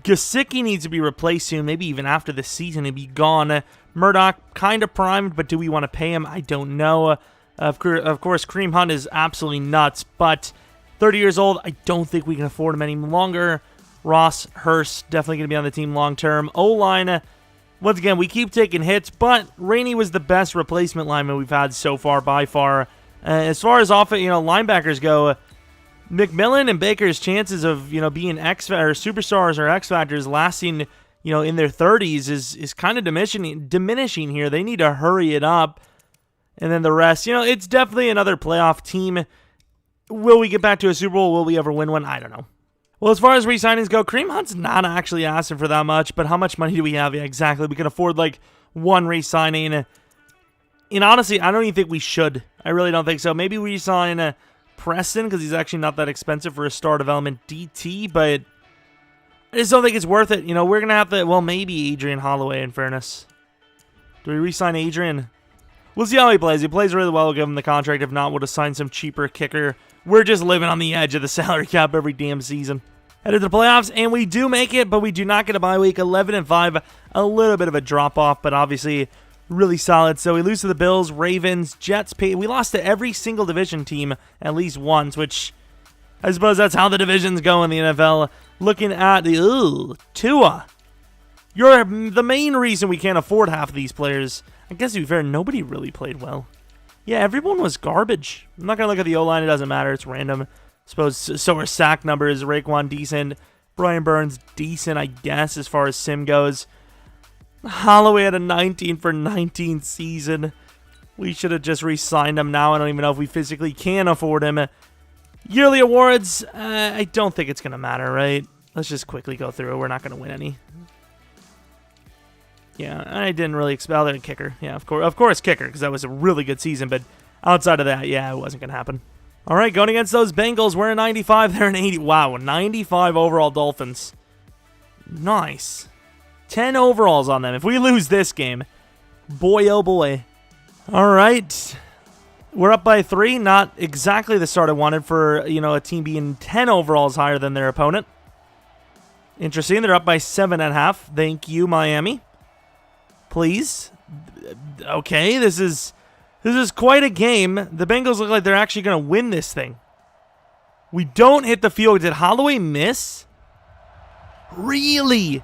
Speaker 1: Gesicki needs to be replaced soon, maybe even after the season he'll be gone. Murdoch, kind of primed, but do we want to pay him? I don't know. Of course, Kareem Hunt is absolutely nuts, but 30 years old, I don't think we can afford him any longer. Ross Hurst, definitely going to be on the team long-term. O-line, once again, we keep taking hits, but Rainey was the best replacement lineman we've had so far, by far. As far as linebackers go, McMillan and Baker's chances of being superstars or X factors lasting in their 30s is kind of diminishing here. They need to hurry it up, and then the rest, it's definitely another playoff team. Will we get back to a Super Bowl? Will we ever win one? I don't know. Well, as far as re-signings go, Kareem Hunt's not actually asking for that much, but how much money do we have? Yeah, exactly. We can afford one re-signing. And honestly, I don't even think we should. I really don't think so. Maybe we sign Preston because he's actually not that expensive for a star development DT, but I just don't think it's worth it. We're going to have to, maybe Adrian Holloway, in fairness. Do we re-sign Adrian? We'll see how he plays. He plays really well. We'll give him the contract. If not, we'll just sign some cheaper kicker. We're just living on the edge of the salary cap every damn season. Headed to the playoffs, and we do make it, but we do not get a bye week. 11-5, a little bit of a drop-off, but obviously really solid. So we lose to the Bills, Ravens, Jets. We lost to every single division team at least once, which I suppose that's how the divisions go in the NFL. Looking at the Tua. You're the main reason we can't afford half of these players. I guess to be fair, nobody really played well. Yeah, everyone was garbage. I'm not going to look at the O-line. It doesn't matter. It's random. I suppose so are sack numbers. Raekwon decent. Brian Burns decent, I guess, as far as sim goes. Holloway had a 19 for 19 season. We should have just re-signed him now. I don't even know if we physically can afford him. Yearly awards, I don't think it's going to matter, right? Let's just quickly go through it. We're not going to win any. Yeah, I didn't really expect other than kicker. Yeah, of course kicker, because that was a really good season. But outside of that, yeah, it wasn't going to happen. All right, going against those Bengals, we're a 95, they're an 80. Wow, 95 overall Dolphins. Nice. 10 overalls on them. If we lose this game, boy, oh boy. All right. We're up by 3. Not exactly the start I wanted for, a team being 10 overalls higher than their opponent. Interesting. They're up by 7.5. Thank you, Miami. Please. Okay, this is quite a game. The Bengals look like they're actually going to win this thing. We don't hit the field. Did Holloway miss? Really?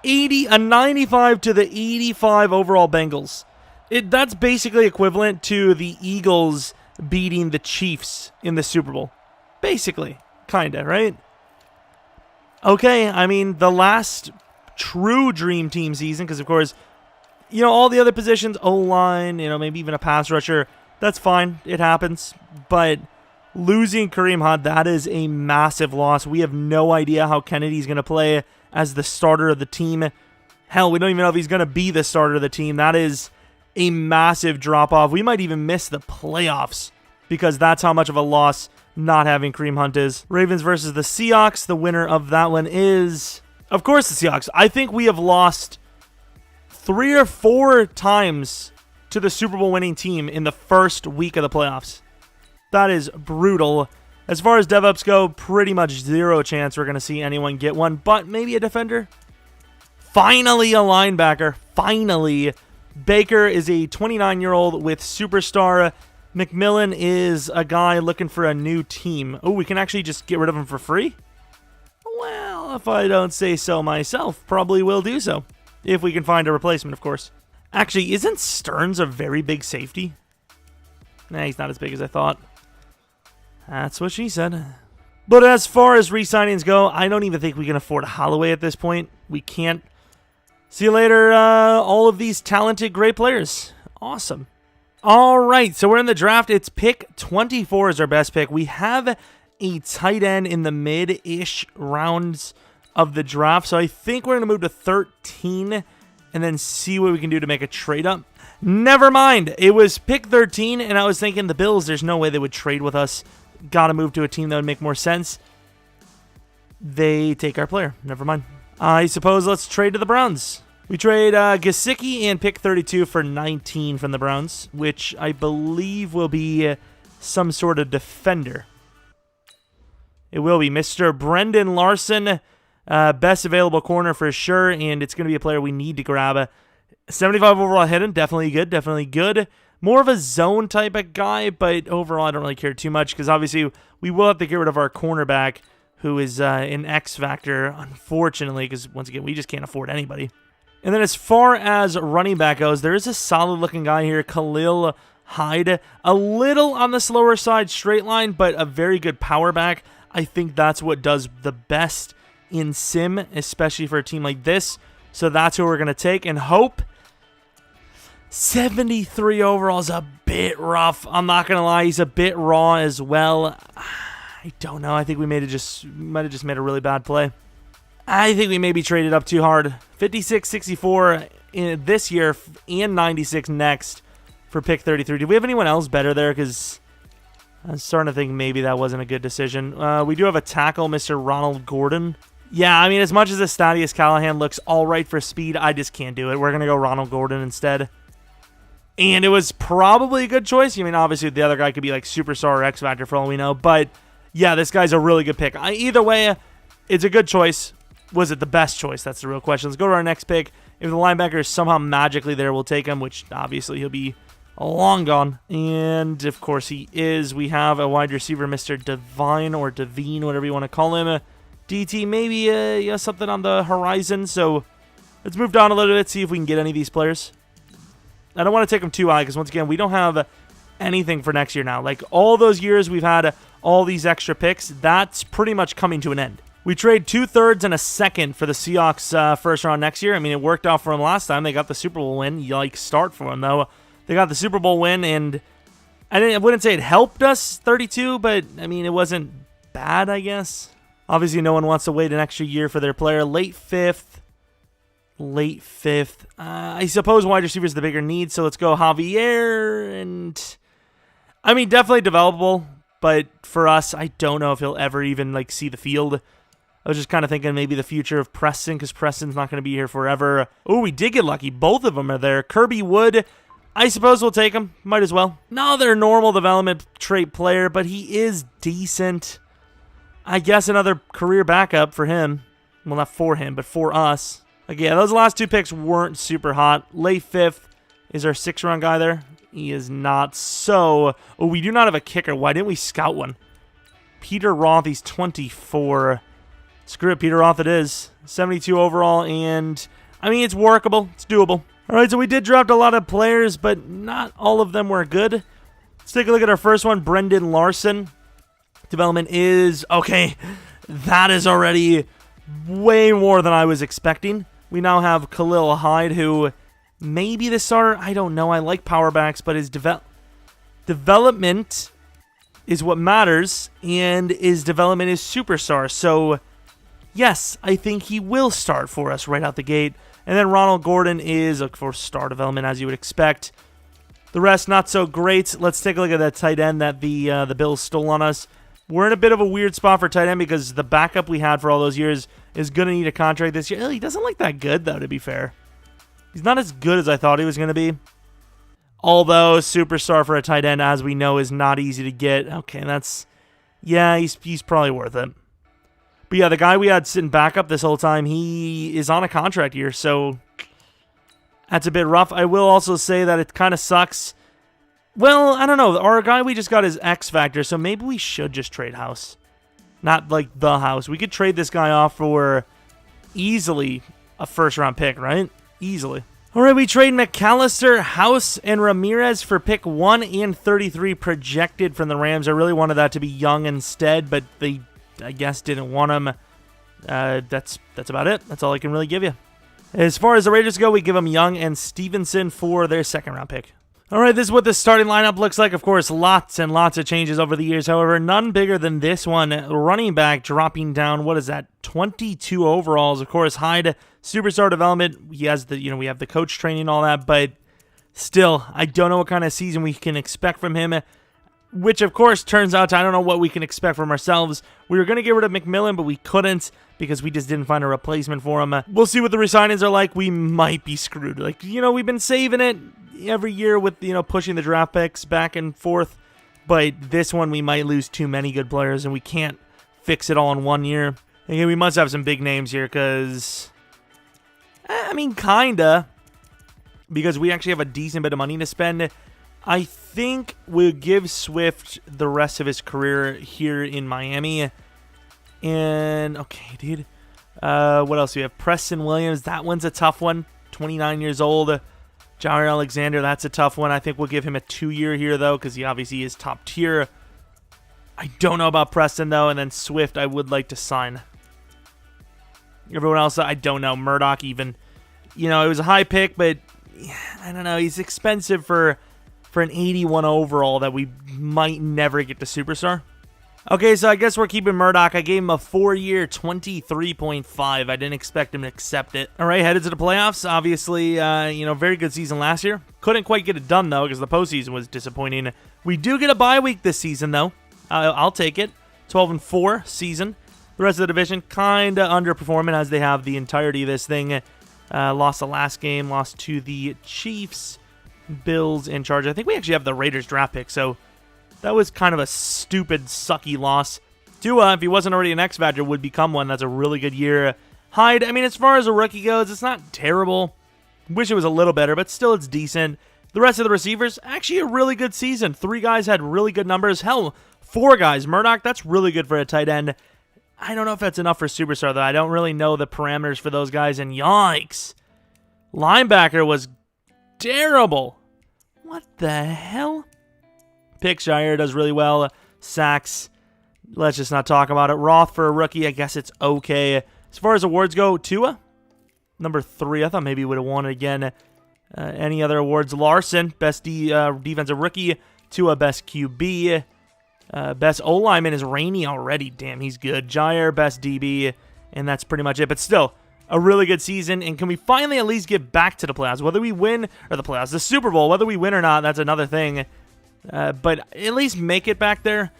Speaker 1: A 95 to the 85 overall Bengals. That's basically equivalent to the Eagles beating the Chiefs in the Super Bowl. Basically. Kinda, right? Okay, I mean, the last true dream team season, because of course, all the other positions, O-line, maybe even a pass rusher, that's fine. It happens. But losing Kareem Hunt, that is a massive loss. We have no idea how Kennedy's going to play as the starter of the team. Hell, we don't even know if he's going to be the starter of the team. That is a massive drop-off. We might even miss the playoffs because that's how much of a loss not having Kareem Hunt is. Ravens versus the Seahawks. The winner of that one is, of course, the Seahawks. I think we have lost 3 or 4 times to the Super Bowl winning team in the first week of the playoffs. That is brutal. As far as DevOps go, pretty much zero chance we're going to see anyone get one, but maybe a defender. Finally, a linebacker. Finally. Baker is a 29-year-old with superstar. McMillan is a guy looking for a new team. Oh, we can actually just get rid of him for free? Well, if I don't say so myself, probably will do so. If we can find a replacement, of course. Actually, isn't Stearns a very big safety? Nah, he's not as big as I thought. That's what she said. But as far as re-signings go, I don't even think we can afford Holloway at this point. We can't. See you later, all of these talented, great players. Awesome. All right, so we're in the draft. It's pick 24 is our best pick. We have a tight end in the mid-ish rounds of the draft, so I think we're going to move to 13 and then see what we can do to make a trade up. Never mind. It was pick 13, and I was thinking the Bills, there's no way they would trade with us. Got to move to a team that would make more sense. They take our player. Never mind. I suppose let's trade to the Browns. We trade Gesicki and pick 32 for 19 from the Browns, which I believe will be some sort of defender. It will be Mr. Brendon Larson, best available corner for sure, and it's going to be a player we need to grab. 75 overall hidden, definitely good, definitely good. More of a zone type of guy, but overall I don't really care too much because obviously we will have to get rid of our cornerback, who is an X factor, unfortunately, because once again, we just can't afford anybody. And then as far as running back goes, there is a solid-looking guy here, Khalil Hyde. A little on the slower side straight line, but a very good power back. I think that's what does the best in Sim, especially for a team like this. So that's who we're going to take and hope. 73 overall is a bit rough. I'm not going to lie, he's a bit raw as well. I don't know. I think we might have just made a really bad play. I think we maybe traded up too hard. 56, 64 in this year and 96 next for pick 33. Do we have anyone else better there? Because I'm starting to think maybe that wasn't a good decision. We do have a tackle, Mr. Ronald Gordon. Yeah, I mean, as much as Estadius Callahan looks all right for speed, I just can't do it. We're going to go Ronald Gordon instead. And it was probably a good choice. I mean, obviously, the other guy could be like Superstar or X Factor for all we know. But yeah, this guy's a really good pick. Either way, it's a good choice. Was it the best choice? That's the real question. Let's go to our next pick. If the linebacker is somehow magically there, we'll take him, which obviously he'll be long gone. And, of course, he is. We have a wide receiver, Mr. Devine or Devine, whatever you want to call him. DT, maybe something on the horizon. So let's move down a little bit, see if we can get any of these players. I don't want to take them too high because, once again, we don't have anything for next year now. Like, all those years we've had all these extra picks, that's pretty much coming to an end. We trade 2/3 and a second for the Seahawks first round next year. I mean, it worked out for them last time. They got the Super Bowl win. Yikes, start for them, though. They got the Super Bowl win, and I wouldn't say it helped us, 32, but, I mean, it wasn't bad, I guess. Obviously, no one wants to wait an extra year for their player. Late fifth. I suppose wide receiver is the bigger need, so let's go Javier. And I mean, definitely developable, but for us, I don't know if he'll ever even like see the field. I was just kind of thinking maybe the future of Preston, because Preston's not going to be here forever. Oh, we did get lucky. Both of them are there. Kirby Wood, I suppose we'll take him. Might as well. Another normal development trait player, but he is decent. I guess another career backup for him. Well, not for him, but for us. Again, those last two picks weren't super hot. Late fifth is our 6th-round guy there. He is not. So, oh, we do not have a kicker. Why didn't we scout one? Peter Roth, he's 24. Screw it, Peter Roth it is. 72 overall, and I mean, it's workable. It's doable. All right, so we did draft a lot of players, but not all of them were good. Let's take a look at our first one, Brendon Larson. Development is, okay, that is already way more than I was expecting. We now have Khalil Hyde, who may be the starter. I don't know. I like power backs, but his development is what matters, and his development is superstar. So, yes, I think he will start for us right out the gate. And then Ronald Gordon is, of course, star development, as you would expect. The rest, not so great. Let's take a look at that tight end that the Bills stole on us. We're in a bit of a weird spot for tight end because the backup we had for all those years is going to need a contract this year. He doesn't look that good, though, to be fair. He's not as good as I thought he was going to be. Although, superstar for a tight end, as we know, is not easy to get. Okay, that's... Yeah, he's probably worth it. But yeah, the guy we had sitting backup this whole time, he is on a contract year, so that's a bit rough. I will also say that it kind of sucks. Well, I don't know. Our guy we just got is X Factor, so maybe we should just trade House. Not like the House. We could trade this guy off for easily a first-round pick, right? Easily. All right, we trade McAllister, House, and Ramirez for pick 1 and 33 projected from the Rams. I really wanted that to be Young instead, but they, I guess, didn't want him. That's about it. That's all I can really give you. As far as the Raiders go, we give them Young and Stevenson for their second-round pick. All right, this is what the starting lineup looks like. Of course, lots and lots of changes over the years. However, none bigger than this one. Running back dropping down, what is that, 22 overalls. Of course, Hyde, superstar development. He has the, we have the coach training, all that. But still, I don't know what kind of season we can expect from him. Which, of course, turns out to I don't know what we can expect from ourselves. We were going to get rid of McMillan, but we couldn't because we just didn't find a replacement for him. We'll see what the re-signings are like. We might be screwed. Like, we've been saving it every year with, pushing the draft picks back and forth. But this one, we might lose too many good players, and we can't fix it all in 1 year. Again, we must have some big names here because, kinda. Because we actually have a decent bit of money to spend. I think we'll give Swift the rest of his career here in Miami. And, okay, dude. What else do we have? Preston Williams. That one's a tough one. 29 years old. Jair Alexander, that's a tough one. I think we'll give him a 2-year here, though, because he obviously is top tier. I don't know about Preston, though. And then Swift, I would like to sign. Everyone else, I don't know. Murdoch, even. It was a high pick, but I don't know. He's expensive for an 81 overall that we might never get to superstar. Okay, so I guess we're keeping Murdoch. I gave him a 4-year, 23.5. I didn't expect him to accept it. All right, headed to the playoffs. Obviously, very good season last year. Couldn't quite get it done, though, because the postseason was disappointing. We do get a bye week this season, though. I'll take it. 12-4 season. The rest of the division kind of underperforming as they have the entirety of this thing. Lost the last game. Lost to the Chiefs, Bills, and Chargers. I think we actually have the Raiders draft pick, so that was kind of a stupid, sucky loss. Tua, if he wasn't already an X Factor, would become one. That's a really good year. Hyde, as far as a rookie goes, it's not terrible. Wish it was a little better, but still it's decent. The rest of the receivers, actually a really good season. 3 guys had really good numbers. Hell, 4 guys. Murdoch, that's really good for a tight end. I don't know if that's enough for superstar, though. I don't really know the parameters for those guys, and yikes. Linebacker was terrible. What the hell? Pick Jair does really well. Sacks, let's just not talk about it. Roth for a rookie, I guess it's okay. As far as awards go, Tua, number 3. I thought maybe he would have won it again. Any other awards? Larson, best defensive rookie. Tua, best QB. Best O-lineman is Rainey already. Damn, he's good. Jair, best DB. And that's pretty much it. But still, a really good season. And can we finally at least get back to the playoffs? Whether we win, or the playoffs, the Super Bowl, whether we win or not, that's another thing. But at least make it back there.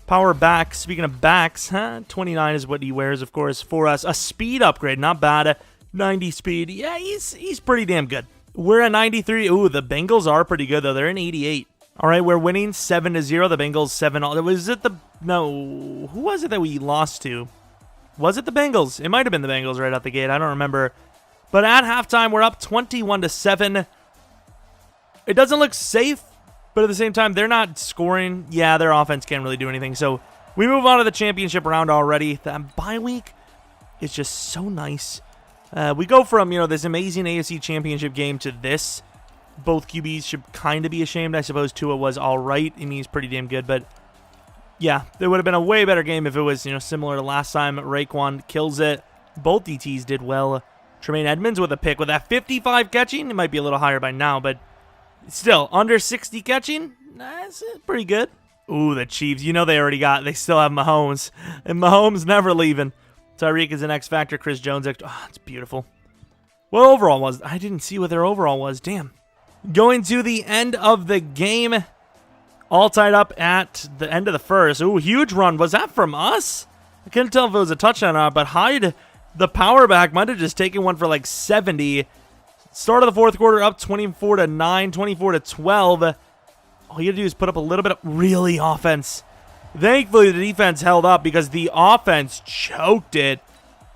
Speaker 1: Power back. Speaking of backs, 29 is what he wears, of course, for us. A speed upgrade, not bad. 90 speed. Yeah, he's pretty damn good. We're at 93. Ooh, the Bengals are pretty good, though. They're in 88. All right, we're winning 7-0. The Bengals 7-0. Was it the... No, who was it that we lost to? Was it the Bengals? It might have been the Bengals right out the gate. I don't remember. But at halftime, we're up 21-7. It doesn't look safe, but at the same time, they're not scoring. Yeah, their offense can't really do anything. So we move on to the championship round already. That bye week is just so nice. We go from, this amazing AFC championship game to this. Both QBs should kind of be ashamed. I suppose Tua was all right. He's pretty damn good. But, yeah, it would have been a way better game if it was, similar to last time. Raekwon kills it. Both DTs did well. Tremaine Edmonds with a pick. With that 55 catching, it might be a little higher by now. But still, under 60 catching, that's pretty good. Ooh, the Chiefs. They they still have Mahomes. And Mahomes never leaving. Tyreek is an X Factor. Chris Jones. Oh, it's beautiful. What overall was? I didn't see what their overall was. Damn. Going to the end of the game. All tied up at the end of the first. Ooh, huge run. Was that from us? I couldn't tell if it was a touchdown or not, but Hyde, the power back, might have just taken one for like 70. Start of the fourth quarter, up 24-9, 24-12. All you got to do is put up a little bit of really offense. Thankfully, the defense held up because the offense choked it.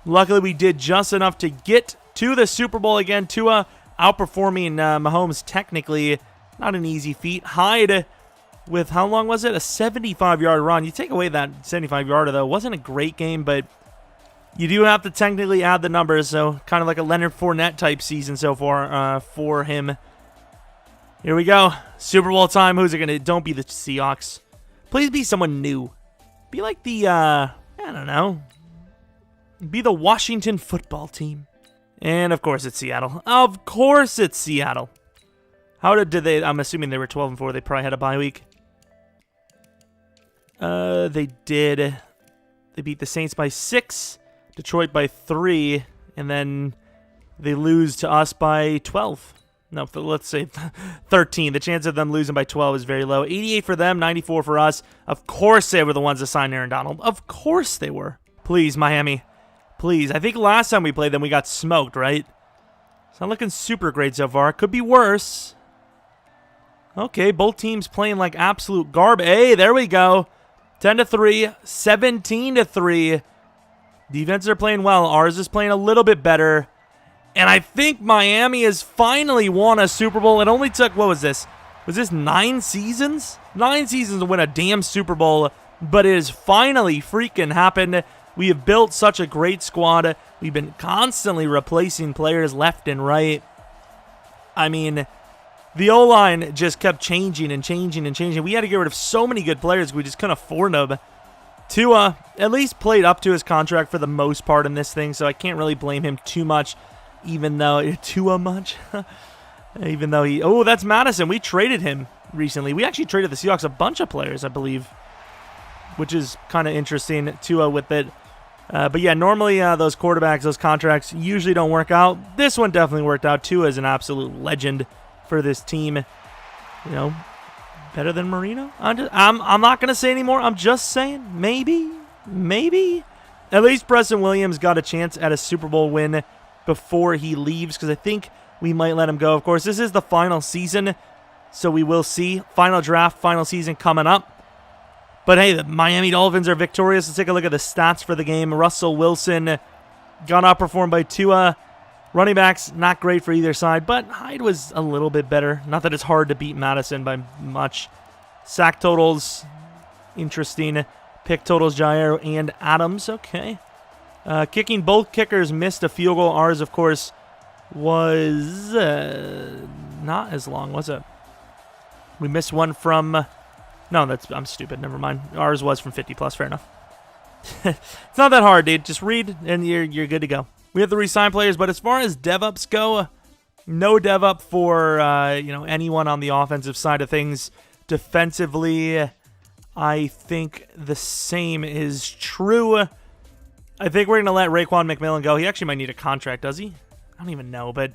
Speaker 1: Luckily, we did just enough to get to the Super Bowl again. Tua outperforming Mahomes technically. Not an easy feat. Hyde with, how long was it? A 75-yard run. You take away that 75-yarder, though. It wasn't a great game, but you do have to technically add the numbers, so kind of like a Leonard Fournette type season so far for him. Here we go. Super Bowl time. Who's it going to? Don't be the Seahawks. Please be someone new. Be like the, I don't know. Be the Washington football team. And, of course, it's Seattle. Of course it's Seattle. How did they, I'm assuming they were 12-4. They probably had a bye week. They did. They beat the Saints by 6. Detroit by 3, and then they lose to us by 12. No, let's say 13. The chance of them losing by 12 is very low. 88 for them, 94 for us. Of course they were the ones that signed Aaron Donald. Of course they were. Please, Miami. Please. I think last time we played them, we got smoked, right? It's not looking super great so far. Could be worse. Okay, both teams playing like absolute garbage. Hey, there we go. 10-3, 17-3. Defenses are playing well. Ours is playing a little bit better. And I think Miami has finally won a Super Bowl. It only took, what was this? Was this 9 seasons? 9 seasons to win a damn Super Bowl. But it has finally freaking happened. We have built such a great squad. We've been constantly replacing players left and right. I mean, the O-line just kept changing and changing and changing. We had to get rid of so many good players. We just couldn't afford them. Tua at least played up to his contract for the most part in this thing, so I can't really blame him too much, even though even though he, oh, that's Madison. We traded him recently. We actually traded the Seahawks a bunch of players, I believe, which is kind of interesting. Tua with it. But yeah, normally those quarterbacks, those contracts usually don't work out. This one definitely worked out. Tua is an absolute legend for this team. You know, better than Marino? I'm not going to say anymore. I'm just saying. Maybe. At least Preston Williams got a chance at a Super Bowl win before he leaves, because I think we might let him go. Of course, this is the final season, so we will see. Final draft, final season coming up. But hey, the Miami Dolphins are victorious. Let's take a look at the stats for the game. Russell Wilson got outperformed by Tua. Running backs, not great for either side, but Hyde was a little bit better. Not that it's hard to beat Madison by much. Sack totals, interesting. Pick totals, Jair and Adams, okay. Kicking, both kickers missed a field goal. Ours, of course, was not as long, was it? We missed one from... No, I'm stupid. Never mind. Ours was from 50+. Fair enough. It's not that hard, dude. Just read, and you're good to go. We have to re-sign players, but as far as dev-ups go, no dev-up for anyone on the offensive side of things. Defensively, I think the same is true. I think we're going to let Raekwon McMillan go. He actually might need a contract, does he? I don't even know, but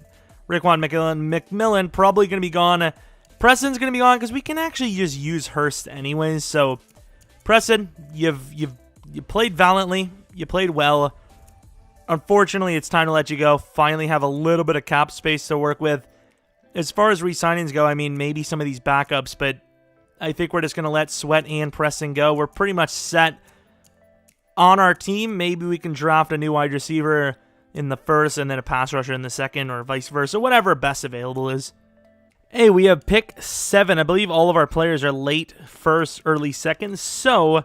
Speaker 1: Raekwon McMillan probably going to be gone. Preston's going to be gone because we can actually just use Hurst anyways. So, Preston, you played valiantly. You played well. Unfortunately, it's time to let you go. Finally have a little bit of cap space to work with. As far as re-signings go, I mean, maybe some of these backups, but I think we're just going to let Sweat and Preston go. We're pretty much set on our team. Maybe we can draft a new wide receiver in the first and then a pass rusher in the second, or vice versa, whatever best available is. Hey, we have pick 7. I believe all of our players are late first, early second, so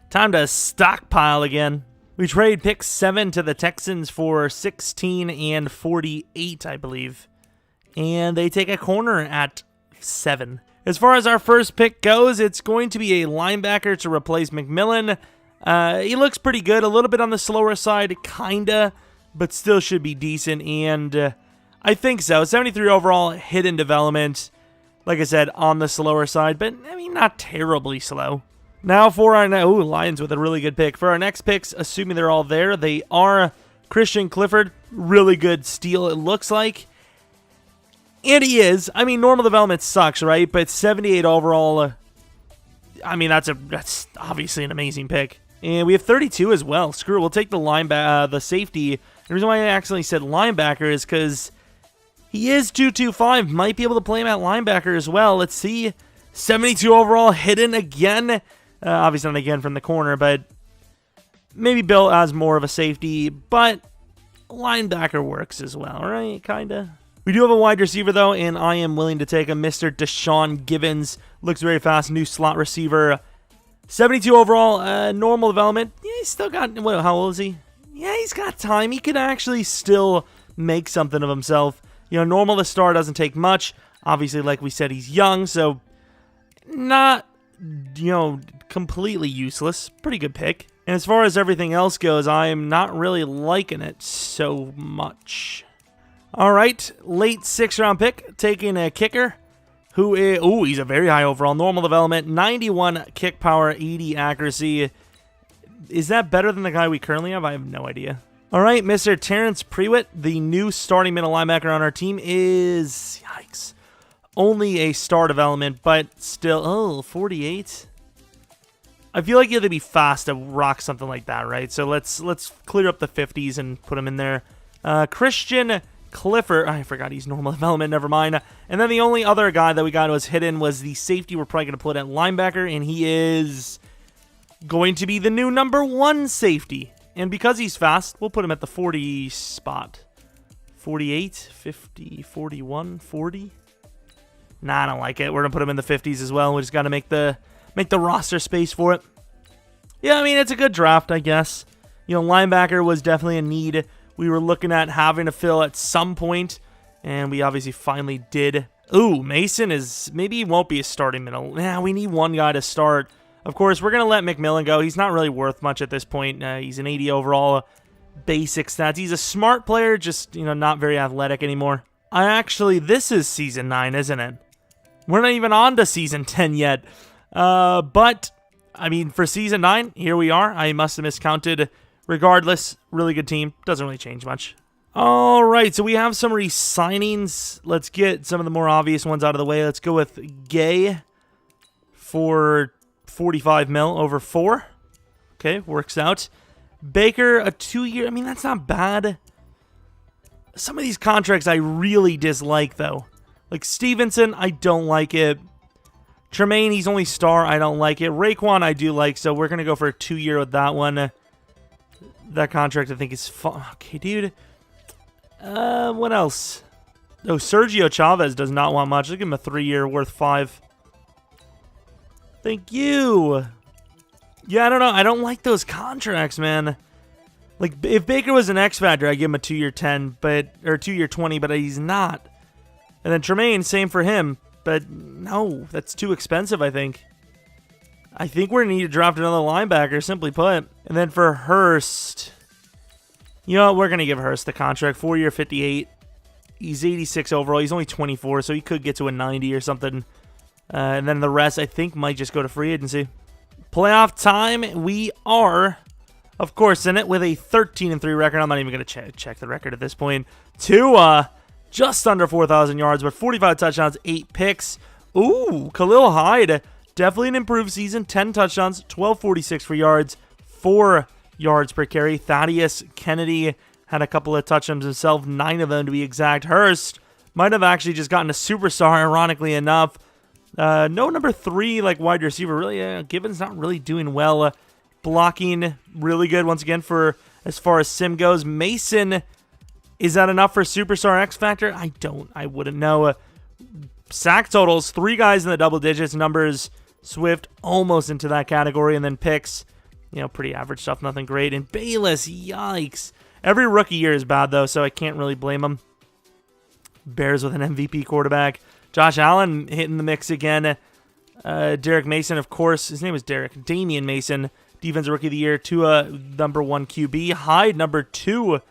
Speaker 1: time to stockpile again. We trade pick 7 to the Texans for 16 and 48, I believe. And they take a corner at 7. As far as our first pick goes, it's going to be a linebacker to replace McMillan. He looks pretty good, a little bit on the slower side, kinda, but still should be decent, and I think so. 73 overall, hidden development. Like I said, on the slower side, but I mean, not terribly slow. Now for our Lions with a really good pick. For our next picks, assuming they're all there, they are Christian Clifford. Really good steal, it looks like. And he is. I mean, normal development sucks, right? But 78 overall, I mean, that's obviously an amazing pick. And we have 32 as well. Screw it, we'll take the safety. The reason why I accidentally said linebacker is because He is 225. Might be able to play him at linebacker as well. Let's see. 72 overall, hidden again. Obviously not again from the corner, but maybe built as more of a safety, but linebacker works as well, right? Kinda. We do have a wide receiver, though, and I am willing to take him. Mr. Deshaun Givens looks very fast. New slot receiver. 72 overall, normal development. Yeah, he's still got, what, how old is he? Yeah, he's got time. He could actually still make something of himself. You know, normal to start doesn't take much. Obviously, like we said, he's young, so not, you know, completely useless. Pretty good pick. And as far as everything else goes, I'm not really liking it so much. All right, late 6th-round pick, taking a kicker who is, he's a very high overall, normal development, 91 kick power, 80 accuracy. Is that better than the guy we currently have? I have no idea. All right, Mr. Terrence Prewitt, the new starting middle linebacker on our team, is, yikes, only a star development, but still, 48. I feel like you have to be fast to rock something like that, right? So let's clear up the 50s and put him in there. Christian Clifford, I forgot he's normal development, never mind. And then the only other guy that we got was hidden was the safety we're probably going to put at linebacker, and he is going to be the new number 1 safety. And because he's fast, we'll put him at the 40 spot. 48, 50, 41, 40? Nah, I don't like it. We're going to put him in the 50s as well. We just got to make the roster space for it. Yeah, I mean, it's a good draft, I guess. You know, linebacker was definitely a need we were looking at having to fill at some point, and we obviously finally did. Ooh, Mason is, maybe he won't be a starting middle. Yeah, we need one guy to start. Of course, we're going to let McMillan go. He's not really worth much at this point. He's an 80 overall, basic stats. He's a smart player, just, you know, not very athletic anymore. This is Season 9, isn't it? We're not even on to Season 10 yet. But, I mean, for Season 9, here we are. I must have miscounted. Regardless, really good team. Doesn't really change much. All right, so we have some re-signings. Let's get some of the more obvious ones out of the way. Let's go with Gay for 45 mil over 4. Okay, works out. Baker, a 2-year. I mean, that's not bad. Some of these contracts I really dislike, though. Like Stevenson, I don't like it. Tremaine, he's only star. I don't like it. Raekwon, I do like, so we're going to go for a 2-year with that one. That contract, I think, is fun. Okay, dude. What else? Oh, Sergio Chavez does not want much. Let's give him a 3-year worth 5. Thank you. Yeah, I don't know. I don't like those contracts, man. Like, if Baker was an X Factor, I'd give him a 2-year 10, or 2-year 20, but he's not. And then Tremaine, same for him. But no, that's too expensive, I think. I think we're going to need to draft another linebacker, simply put. And then for Hurst, you know what? We're going to give Hurst the contract. 4-year, 58. He's 86 overall. He's only 24, so he could get to a 90 or something. And then the rest, I think, might just go to free agency. Playoff time. We are, of course, in it with a 13-3 record. I'm not even going to check the record at this point. Just under 4,000 yards, but 45 touchdowns, 8 picks. Ooh, Khalil Hyde. Definitely an improved season. 10 touchdowns, 12.46 for yards, 4 yards per carry. Thaddeus Kennedy had a couple of touchdowns himself, 9 of them to be exact. Hurst might have actually just gotten a superstar, ironically enough. No number 3, like wide receiver. Really, Gibbons not really doing well. Blocking, really good once again for as far as Sim goes. Mason, is that enough for superstar X Factor? I wouldn't know. Sack totals, 3 guys in the double digits. Numbers, Swift almost into that category, and then picks, you know, pretty average stuff, nothing great. And Bayless, yikes. Every rookie year is bad, though, so I can't really blame him. Bears with an MVP quarterback. Josh Allen hitting the mix again. Derek Mason, of course. His name was Derek. Damian Mason, Defensive Rookie of the Year. Tua, number 1 QB. Hyde, number 2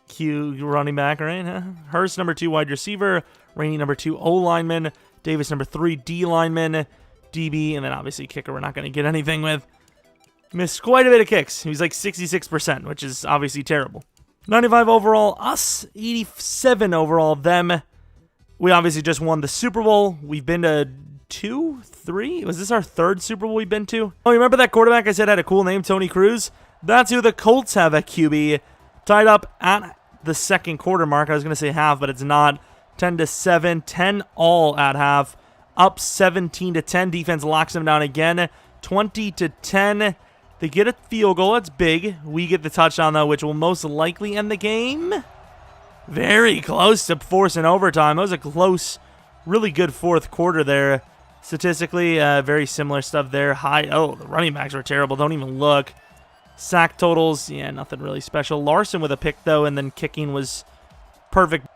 Speaker 1: Q running back, right? Hurst, number 2 wide receiver. Rainey, number 2 O-lineman. Davis, number 3 D-lineman. DB, and then obviously kicker we're not going to get anything with. Missed quite a bit of kicks. He was like 66%, which is obviously terrible. 95 overall, us. 87 overall, them. We obviously just won the Super Bowl. We've been to 2, 3? Was this our 3rd Super Bowl we've been to? Oh, you remember that quarterback I said had a cool name, Tony Cruz? That's who the Colts have at QB. Tied up at the second quarter mark. I was going to say half, but it's not. 10-7, 10 all at half. Up 17-10. Defense locks them down again. 20-10. They get a field goal. That's big. We get the touchdown, though, which will most likely end the game. Very close to forcing overtime. That was a close, really good fourth quarter there. Statistically, very similar stuff there. The running backs were terrible. Don't even look. Sack totals, yeah, nothing really special. Larson with a pick, though, and then kicking was perfect.